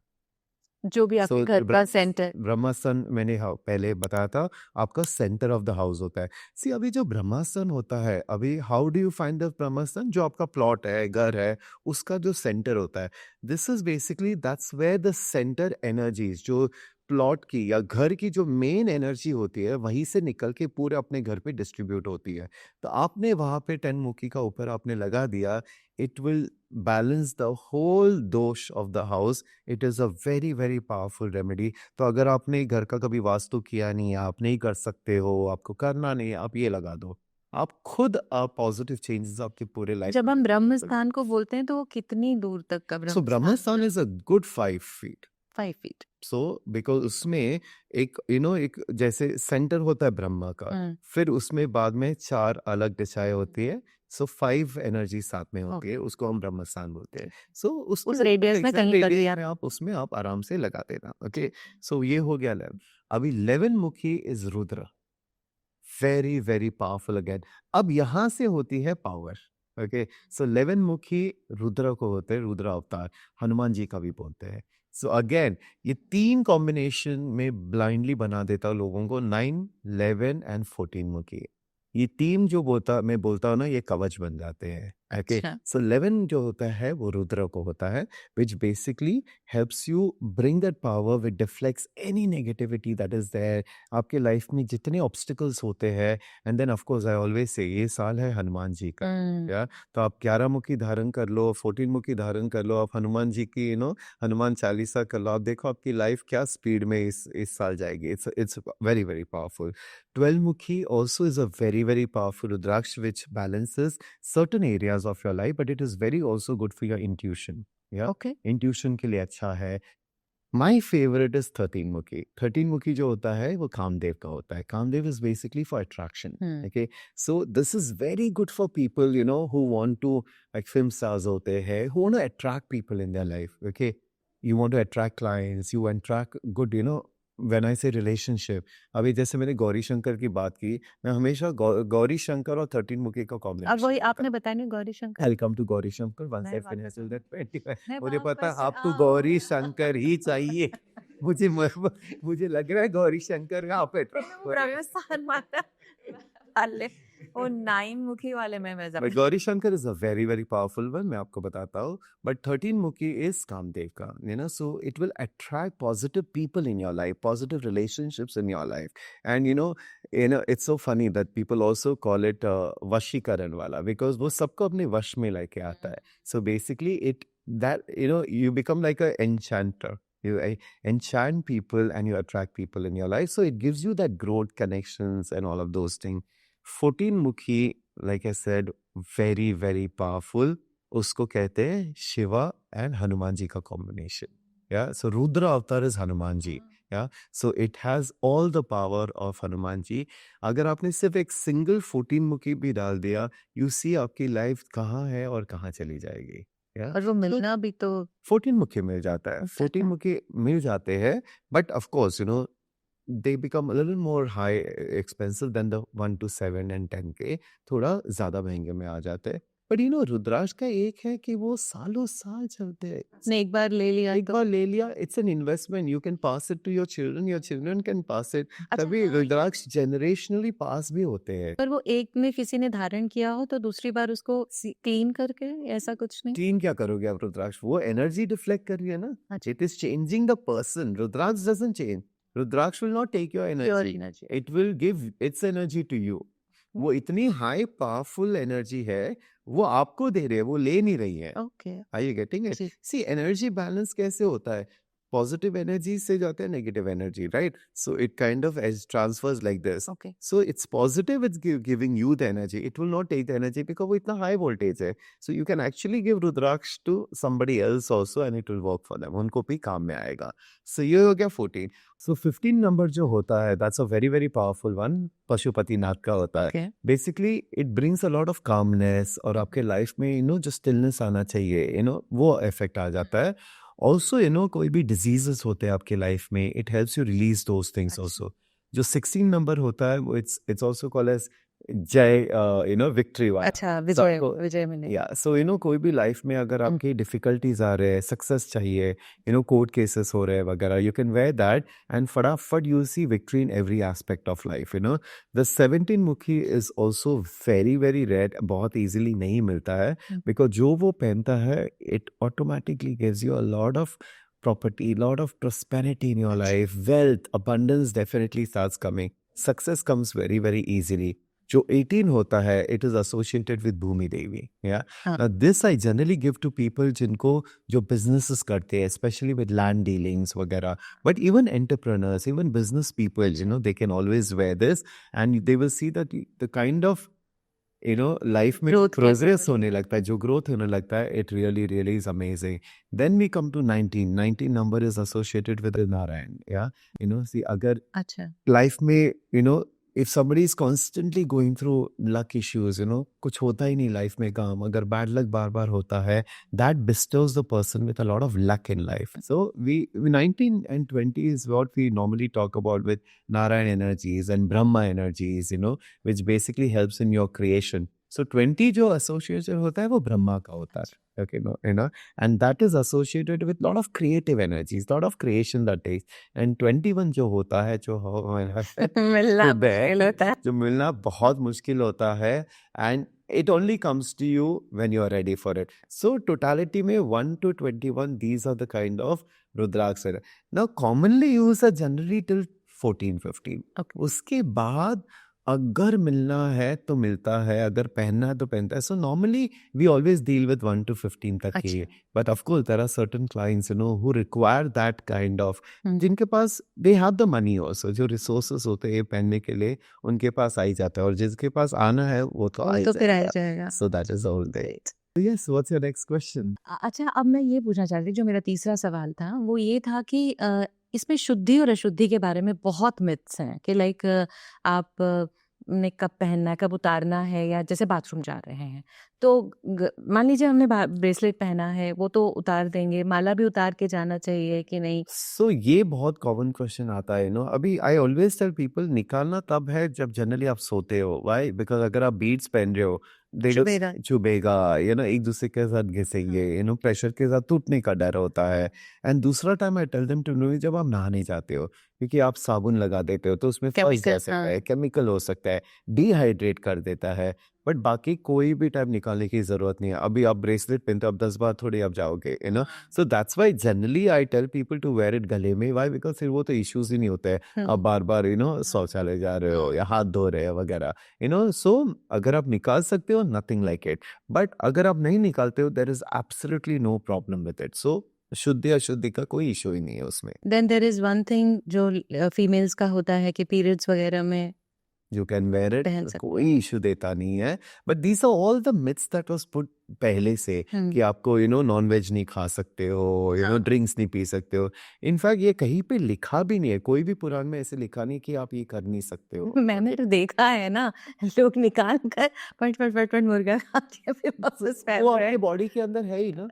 जो भी आपके सो घर का सेंटर। ब्रह्मासन मैंने पहले बताया था, आपका सेंटर ऑफ द हाउस होता है। सी अभी जो ब्रह्मासन होता है, अभी how do you find the Brahmasan? जो आपका प्लॉट है, घर है, उसका जो सेंटर होता है, this is basically that's where the centre energies, जो प्लॉट की या घर की जो मेन एनर्जी होती है, वहीं से निकल के पूरे अपने घर पे डिस्ट्रीब्यूट होती है। तो आपने वहां पे 10 मुखी का ऊपर आपने लगा दिया, it will balance the whole dosh of the house. It is a very very powerful remedy. तो अगर आपने घर का कभी वास्तु किया नहीं है, आप नहीं कर सकते हो, आपको करना नहीं है, आप ये लगा दो, आप खुद पॉजिटिव चेंजेस आपके पूरे लाइफ जब में हम ब्रह्म देख सकते स्थान को बोलते हैं तो वो कितनी दूर तक का हो। ब्रह्म so Brahmasthan is a good 5 feet. 5 feet. So because उसमें एक एक जैसे सेंटर होता है ब्रह्मा का, फिर उसमें बाद में 4 अलग दिशाएं होती है। सो 5 एनर्जी साथ में होती है, उसको हम ब्रह्मस्थान बोलते हैं। सो उस उसमें रेडियस में exact कहीं कर radius दिया। में आप उसमें आप आराम से लगा देना। ओके, सो ये हो गया 11। अभी 11 मुखी is Rudra, very very powerful again. अब यहां से होती है पावर। ओके, सो 11 मुखी रुद्र को होते हैं, रुद्र अवतार, हनुमान जी का भी बोलते हैं। सो अगेन ये 3 कॉम्बिनेशन में ब्लाइंडली बना देता लोगों को, 9, 11 एंड 14 मुखी। ये 3 जो मैं बोलता हूँ ना, ये कवच बन जाते हैं। ओके, अच्छा। सो 11 जो होता है वो रुद्र को होता है, which basically helps you bring that power which deflects any negativity that is there. आपके लाइफ में जितने ऑब्स्टिकल्स होते हैं, and then of course I always say ये साल है हनुमान जी का, या तो आप 11 मुखी धारण कर लो, 14 मुखी धारण कर लो, आप हनुमान जी की हनुमान चालीसा कर लो, आप देखो आपकी लाइफ क्या स्पीड में इस साल जाएगी। It's very very powerful. 12 मुखी also is a very very powerful rudraksh which balances certain areas of your life, but it is very also good for your intuition. Yeah, okay. intuition के लिए अच्छा है। My favorite is 13 मुखी। 13 मुखी जो होता है वो कामदेव का होता है। Kamadeva is basically for attraction. Okay, so this is very good for people who want to, like film stars होते हैं, who want to attract people in their life. Okay, you want to attract clients, you attract good when I say relationship। अभी जैसे मैंने गौरी शंकर की बात की, मैं हमेशा गौरी शंकर और 13 मुखी का अब कॉम्बिनेशन वही आपने बताया नहीं, Gauri Shankar. Welcome to Gauri Shankar once मैं आई वापस फिनिश आऊँ। दैट 25। मैं मुझे पता है वापस आपको आऊँ। गौरी शंकर ही चाहिए। मुझे लग रहा है गौरी शंकर का पे ब्रह्मस्थान माता वाले वो 9 मुखी वाले में मैं but Gauri Shankar is a very very powerful one, मैं आपको बताता हूँ। बट 13 मुखी इज कामदेव का, so it will attract positive people in your life, positive relationships in your life. And it's so funny that people also call it vashikaran वाला, because वो सबको अपने वश में लेके आता है। So basically it that you become like a enchanter. You enchant people and you attract people in your life. So it gives you that growth, connections and all of those things. 14 मुखी, like I said, very very powerful. उसको कहते हैं Shiva and Hanuman ji का combination. Yeah, so Rudra avatar is Hanuman ji. Yeah, so it has all the power of Hanuman ji. अगर आपने सिर्फ एक single 14 मुखी भी डाल दिया, you see आपकी लाइफ कहाँ है और कहाँ चली जाएगी। Yeah, और वो मिलना भी तो 14 मुखी मिल जाता है, 14 मुखी मिल जाते हैं, but of course they become a little more high expensive than the 1 to 7 and 10K, थोड़ा ज्यादा महंगे में आ जाते हैं। बट रुद्राक्ष का एक है कि वो सालों साल चलते हैं। ने एक बार ले लिया एक तो बार ले लिया, it's an investment, you can pass it to your children can pass it. अच्छा, तभी हाँ। रुद्राक्ष जनरेशनली पास भी होते हैं। पर वो एक में किसी ने धारण किया हो तो दूसरी बार उसको क्लीन करके, ऐसा कुछ नहीं? क्लीन क्या करोगे आप रुद्राक्ष? वो एनर्जी डिफ्लेक्ट कर रही है ना, अच्छा। It is changing the person. Rudraksha doesn't change, rudraksha will not take your pure energy, energy. It will give its energy to you. वो इतनी हाई पावरफुल एनर्जी है, वो आपको दे रही है, वो ले नहीं रही है। Okay. Are you getting it? जी। सी एनर्जी बैलेंस कैसे होता है, पॉजिटिव एनर्जी से जाते हैं negative energy, right? So it kind of transfers like this. Okay. So it's positive, it's giving you the energy. It will not take the energy because वो इतना high voltage है. So you can actually give Rudraksh to somebody else also and it will work for them. उनको भी काम में आएगा. So ये हो गया 14. So 15 number जो होता है, that's a very very powerful one. Pashupati Nath का होता है. Okay. Basically it brings a lot of calmness और आपके life में जो stillness आना चाहिए, वो effect आ जाता है. Also कोई भी diseases होते हैं आपके life में, it helps you release those things अच्छा। also. जो 16 नंबर होता है वो इट्स ऑल्सो कॉल्ड एज जय विक्ट्री वाला। अच्छा, सो विजय आपको विजय मिले। या सो कोई भी लाइफ में अगर आपकी डिफिकल्टीज आ रहे हैं, सक्सेस चाहिए, कोर्ट केसेस हो रहे हैं वगैरह, you can wear that and फटाफट you see victory in every aspect of life. The 17 mukhi is also very very rare, बहुत इजीली नहीं मिलता है, बिकॉज जो वो पहनता है it automatically gives you a lot of property, lot of prosperity in your life, wealth, abundance definitely starts coming. Success comes very, very easily. जो 18 होता है, it is associated with Bhumi Devi. Yeah. हाँ. Now this I generally give to people जिनको जो businesses करते हैं, especially with land dealings वगैरह. But even entrepreneurs, even business people, they can always wear this, and they will see that the kind of life में Growth progress होने लगता है, जो ग्रोथ होने लगता है, it really really is amazing. Then we come to 19 number is associated with Narayan. या see अगर अच्छा, लाइफ में if somebody is constantly going through luck issues, कुछ होता ही नहीं लाइफ में काम, अगर बैड लक बार बार होता है, that bestows the person with a lot of luck in life. So we 19 and 20 is what we normally talk about with Narayan energies and Brahma energies, which basically helps in your creation. So 20 जो association होता है वो ब्रह्मा का होता है. Okay, and that is associated with lot of creative energies, lot of creation that takes. And 21 जो होता है, जो मिलना मुश्किल होता है. जो मिलना बहुत मुश्किल होता है, and it only comes to you when you are ready for it. So totality में 1 to 21, these are the kind of rudraksha. Now commonly used are generally till 14-15. Okay. उसके बाद अगर मिलना है तो मिलता है, अगर पहनना है तो पहनता है. So normally we always deal with 1 to 15 तक ही. But of course there are certain clients who require that kind of, जिनके पास they have the money also, जो रिसोर्सेज होते हैं पहनने के लिए उनके पास आ ही जाता है, और जिसके पास आना है वो तो आ ही जाएगा. सो that is all that. Yes, what's your next question? अच्छा, अब मैं ये पूछना चाहती थी, जो मेरा तीसरा सवाल था वो ये था कि इसमें शुद्धि और अशुद्धि के बारे में बहुत मिथ्स हैं कि लाइक आप ने कब पहनना है, कब उतारना है, या जैसे बाथरूम जा रहे हैं तो मान लीजिए हमने ब्रेसलेट पहना है, वो तो उतार देंगे, माला भी उतार के जाना चाहिए कि नहीं? सो ये बहुत कॉमन क्वेश्चन आता है. अभी आई ऑलवेज टेल पीपल, निकालना तब है जब जनरली आप सोते हो. व्हाई? बिकॉज अगर आप बीड्स पहन रहे हो, चुभेगा, एक दूसरे के साथ घिसेंगे, प्रेशर के साथ टूटने का डर होता है. एंड दूसरा time I tell them to know, जब आप नहाने जाते हो, क्योंकि आप साबुन लगा देते हो तो उसमें फंस जा सकता है, केमिकल हो सकता है, डिहाइड्रेट कर देता है. बट बाकी कोई भी टाइम निकालने की जरूरत नहीं है. अभी आप ब्रेसलेट पहनते हो, अब 10 बार थोड़ी आप जाओगे, so that's why generally I tell people to wear it गले में. व्हाई? बिकॉज फिर वो तो इश्यूज ही नहीं होते हैं. आप बार बार शौचालय जा रहे हो या हाथ धो रहे हो वगैरह, सो अगर आप निकाल सकते हो, नथिंग लाइक इट. बट अगर आप नहीं निकालते हो, there is absolutely no problem with it. So शुद्धि अशुद्धि का कोई इशू ही नहीं है उसमें. Then there is one thing जो फीमेल्स का होता है कि पीरियड्स वगैरह में you can wear it, कोई इशू देता नहीं है. But these are all the myths that was put पहले से, कि आपको नॉन वेज नहीं खा सकते हो, ड्रिंक्स नहीं पी सकते हो. इनफैक्ट ये कहीं पे लिखा भी नहीं है, कोई भी पुराण में ऐसे लिखा नहीं कि आप ये कर नहीं सकते हो. मैंने तो देखा है ना, लोग निकाल कर पट मुर्गा खाते हैं, फिर वापस वो आपके बॉडी के अंदर है ही ना.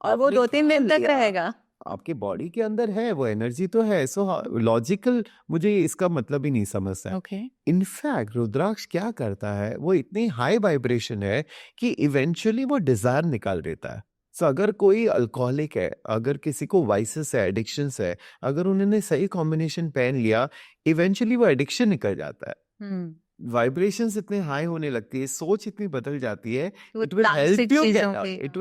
और वो 2-3 दिन तक रहेगा. आपके बॉडी के अंदर है, वो एनर्जी तो है. सो लॉजिकल मुझे इसका मतलब ही नहीं समझता है. ओके. इनफैक्ट रुद्राक्ष क्या करता है, वो इतनी हाई वाइब्रेशन है कि इवेंचुअली वो डिजायर निकाल देता है. सो अगर कोई अल्कोहलिक है, अगर किसी को वाइसेस है, एडिक्शंस है, अगर उन्होंने सही कॉम्बिनेशन पहन लिया, इवेंचुअली वो एडिक्शन निकल जाता है. वाइब्रेशंस इतने हाई होने लगती है, सोच इतनी बदल जाती है. It will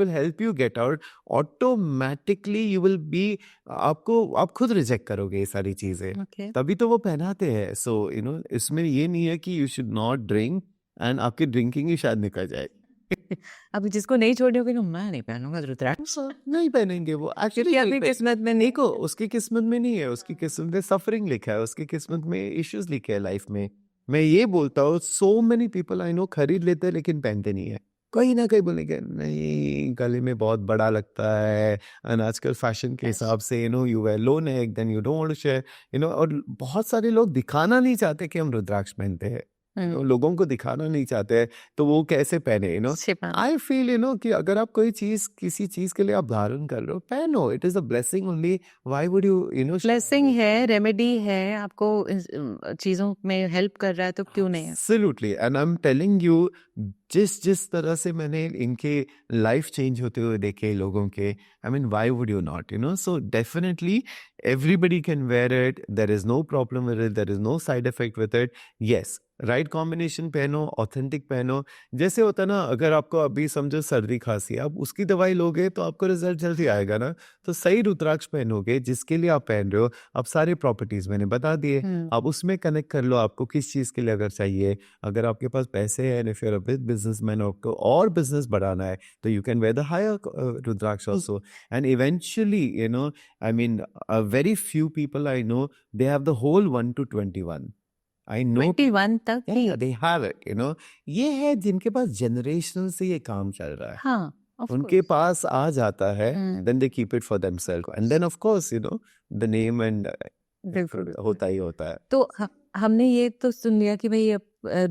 help you get out. Automatically you will B, आप खुद रिजेक्ट करोगे ये सारी चीजें. तभी तो वो पहनाते हैं. सो इसमें ये नहीं है कि you should not drink, and आपकी ड्रिंकिंग ही शायद निकल जाए. अभी जिसको नहीं छोड़ने होगी, मैं नहीं पहनूंगा रुद्राक्ष. नहीं पहनेंगे वो. एक्चुअली अपनी किस्मत में नहीं, को उसकी किस्मत में नहीं है. उसकी किस्मत में सफरिंग लिखा है, उसकी किस्मत में इश्यूज लिखे हैं लाइफ में. मैं ये बोलता हूँ, so many people I know खरीद लेते हैं लेकिन पहनते नहीं है. कहीं ना कहीं बोलेंगे नहीं, गले में बहुत बड़ा लगता है, एंड आजकल फैशन के हिसाब से you wear low neck, then you don't want to share, और बहुत सारे लोग दिखाना नहीं चाहते कि हम रुद्राक्ष पहनते हैं. लोगों को दिखाना नहीं चाहते हैं, तो वो कैसे पहने, छिपा आई फील कि अगर आप कोई चीज किसी चीज के लिए आप धारण कर रहे हो, पहनो, it is a blessing only, why would you blessing है, रेमेडी है, आपको चीजों में हेल्प कर रहा है तो क्यों नहीं है। Absolutely, and I am telling you, जिस जिस तरह से मैंने इनके लाइफ चेंज होते हुए देखे लोगों के, I mean why would you not, so definitely everybody can wear it, there is no problem with it, there is no side effect with it. Yes, right combination पहनो, ऑथेंटिक पहनो। जैसे होता है ना, अगर आपको अभी समझो सर्दी खांसी है, आप उसकी दवाई लोगे तो आपको रिजल्ट जल्दी आएगा ना, तो सही रुद्राक्ष पहनोगे जिसके लिए आप पहन रहे हो, अब सारे प्रॉपर्टीज मैंने बता दिए, आप उसमें कनेक्ट कर लो, आपको किस चीज के लिए अगर चाहिए। अगर आपके पास पैसे हैं, if you are a big businessman, आपको और बिजनेस बढ़ाना है, तो you can wear the higher rudraksha also, and eventually I mean, very few people I know, they have the whole 1 to 21. I know 21 तक yeah, he. yeah, they have it, ये है जिनके पास generation से ये काम चल रहा है, हाँ, of उनके course। पास आ जाता है, then they keep it for themselves, and then of course the name and बिल्कुल। होता ही होता है। तो हमने ये तो सुन लिया कि भाई अब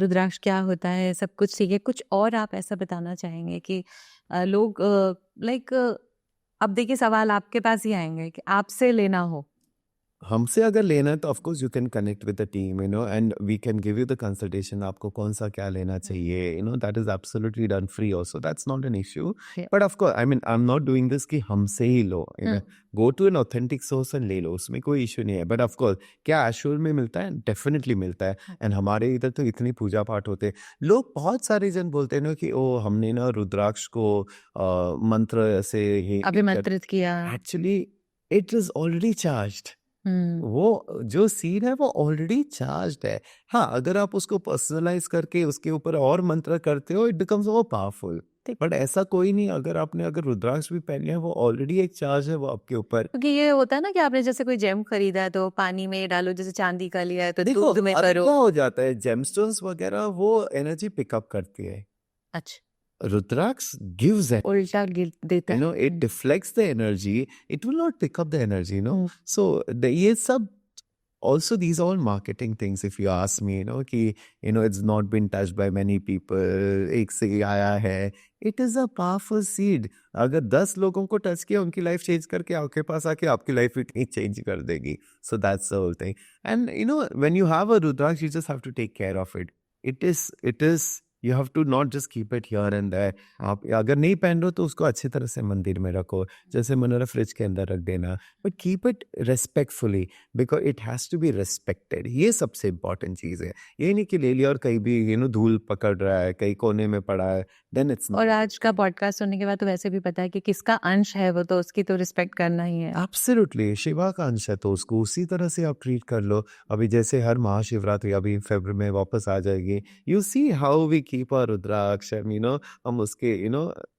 रुद्राक्ष क्या होता है, सब कुछ ठीक है। कुछ और आप ऐसा बताना चाहेंगे कि लोग लाइक अब देखिए सवाल आपके पास ही आएंगे कि आपसे लेना हो, हमसे अगर लेना है तो of course you can connect with the team, and we can give you the consultation, आपको कौन सा क्या लेना चाहिए, that is absolutely done free also, that's not an issue. Yeah. But of course I mean I am not doing this कि हमसे ही लो, go to an authentic source and ले लो, उसमें कोई इशू नहीं है। बट ऑफ कोर्स क्या एश्योर में मिलता है? डेफिनेटली मिलता है। एंड हमारे इधर तो इतनी पूजा पाठ होते हैं, लोग बहुत सारे जन बोलते हैं ना कि ओ हमने ना रुद्राक्ष को मंत्र से ही अभिमंत्रित किया। Actually it is already charged, वो जो सीड है वो ऑलरेडी चार्ज्ड है। हाँ, अगर आप उसको पर्सनलाइज करके उसके ऊपर और मंत्र करते हो, it becomes more powerful. But ऐसा कोई नहीं, अगर रुद्राक्ष भी पहने है, वो ऑलरेडी एक चार्ज है वो आपके ऊपर। क्योंकि ये होता है ना कि आपने जैसे कोई जेम खरीदा है तो पानी में डालो, जैसे चांदी का लिया है तो देखो दूध में अब करो। क्या हो जाता है, जेमस्टोन्स वगैरह वो एनर्जी पिकअप करती है, अच्छा, रुद्राक्ष गिव्स it, उल्टा गिर देता है। it deflects the energy, it will not pick up the energy, so ये सब also these are all marketing things if you ask me, कि it's not been touched by many people, एक से ही आया है, it is a powerful seed, अगर 10 लोगों को टच किया, उनकी लाइफ चेंज करके आपके पास आके आपकी लाइफ भी चेंज कर देगी। So that's the whole thing, and when you have a rudraksh, you just have to take care of it. It is you have to not just keep it here and there. आप अगर नहीं पहन रहे हो तो उसको अच्छी तरह से मंदिर में रखो, जैसे मैंने फ्रिज के अंदर रख देना, but keep it respectfully, because it has to be respected. ये सबसे इम्पोर्टेंट चीज़ है। ये नहीं कि ले लिया और कहीं भी धूल पकड़ रहा है, कहीं कोने में पड़ा है, देन इट्स और आज का पॉडकास्ट सुनने के बाद तो वैसे भी पता है कि किसका अंश है वो, तो उसकी तो रिस्पेक्ट करना ही है। एब्सोल्युटली, शिवा का अंश है तो उसको उसी तरह से आप ट्रीट कर लो। अभी जैसे हर महाशिवरात्रि अभी फरवरी में वापस आ जाएगी, you see how we keep our rudraksha, हम उसके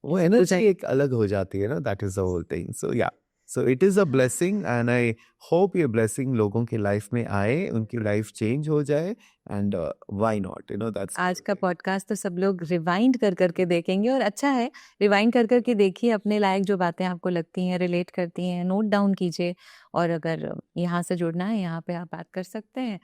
वो एनर्जी एक अलग हो जाती है ना, that is the whole thing. So yeah, so it is a blessing, and I hope ये ब्लेसिंग लोगों की लाइफ में आए, उनकी लाइफ चेंज हो जाए, एंड व्हाई नॉट, दैट्स आज का पॉडकास्ट तो सब लोग रिवाइंड कर करके देखेंगे, और अच्छा है, रिवाइंड कर करके देखिए, अपने लायक जो बातें आपको लगती हैं, रिलेट करती हैं, नोट डाउन कीजिए, और अगर यहाँ से जुड़ना है, यहाँ पे आप बात कर सकते हैं।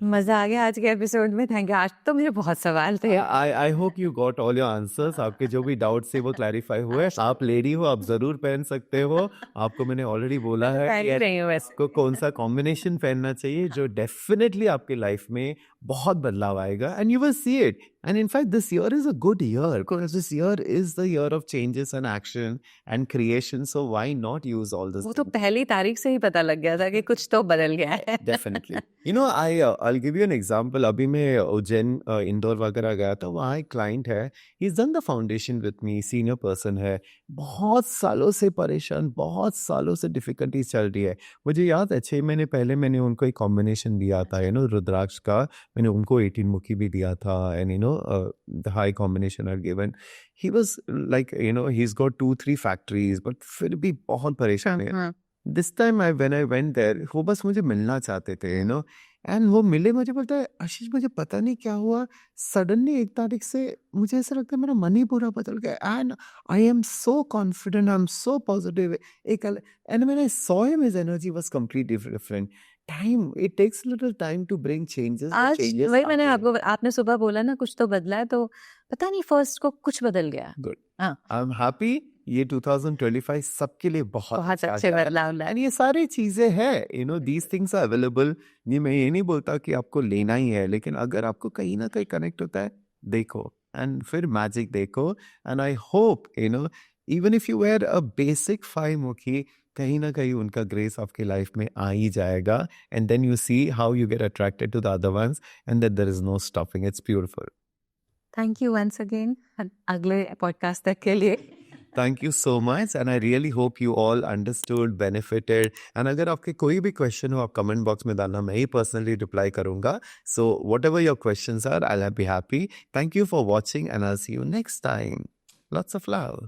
मजा आ गया आज के एपिसोड में, थैंक यू। आज तो मुझे बहुत सवाल थे। I hope you got all your answers, आपके जो भी डाउट से वो क्लैरिफाई हुए। आप लेडी हो, आप जरूर पहन सकते हो, आपको मैंने ऑलरेडी बोला है पहन ही रही हूँ वैसे। को कौन सा कॉम्बिनेशन पहनना चाहिए जो डेफिनेटली आपकी लाइफ में बहुत बदलाव आएगा, and you will see it. And in fact, this year is a good year because this year is the year of changes and action and creation. So why not use all this? वो तो पहली तारीख से ही पता लग गया था कि कुछ तो बदल गया है। Definitely. I'll give you an example. अभी मैं उज्जैन इंदौर वगैरह गया था, वहाँ एक क्लाइंट है, he's done the foundation with me, senior person है, बहुत सालों से परेशान, बहुत सालों से डिफिकल्टीज चल रही है। मुझे याद है 6 महीने पहले मैंने उनको एक कॉम्बिनेशन दिया था, रुद्राक्ष का, मैंने उनको 18 मुखी भी दिया था, and the high combination are given. He was like, he's got 2-3 factories, but फिर भी बहुत परेशान है। This time when I went there, वो बस मुझे मिलना चाहते थे, एंड वो मिले, मुझे बोलता है आशीष मुझे पता नहीं क्या हुआ, सडनली 1 तारीख से मुझे ऐसा लगता है मेरा मन ही पूरा बदल गया, and I am so confident, I am so positive. And when I saw him, his energy was completely different. Time, it takes little time to bring changes, आज चेंजेस वही मैंने आते हैं। आपने सुबह बोला ना कुछ तो बदला है, तो पता नहीं फर्स्ट को कुछ बदल गया। गुड, हाँ, आई एम हैप्पी। ये 2025 सबके लिए बहुत बहुत अच्छा अच्छे जाए। बदलाव लाए। एंड ये सारी चीजें हैं, दीज थिंग्स आर अवेलेबल। ये मैं ये नहीं बोलता कि आपको लेना ही है, लेकिन अगर आपको कहीं ना कहीं कनेक्ट होता है, देखो, एंड फिर मैजिक देखो। And I hope even if you wear a basic 5 मुखी, कहीं ना कहीं उनका ग्रेस आपकी लाइफ में आ ही जाएगा। And then you see how you get attracted to the other ones, and that there is no stopping. It's beautiful. Thank you once again अगले पॉडकास्ट तक के लिए। Thank you so much, and I really hope you all understood, benefited. And अगर आपके कोई भी question हो, आप कमेंट बॉक्स में डालना, मैं ही पर्सनली रिप्लाई करूंगा. So whatever your questions are, I'll be happy. Thank you for watching, and I'll see you next time. Lots of love.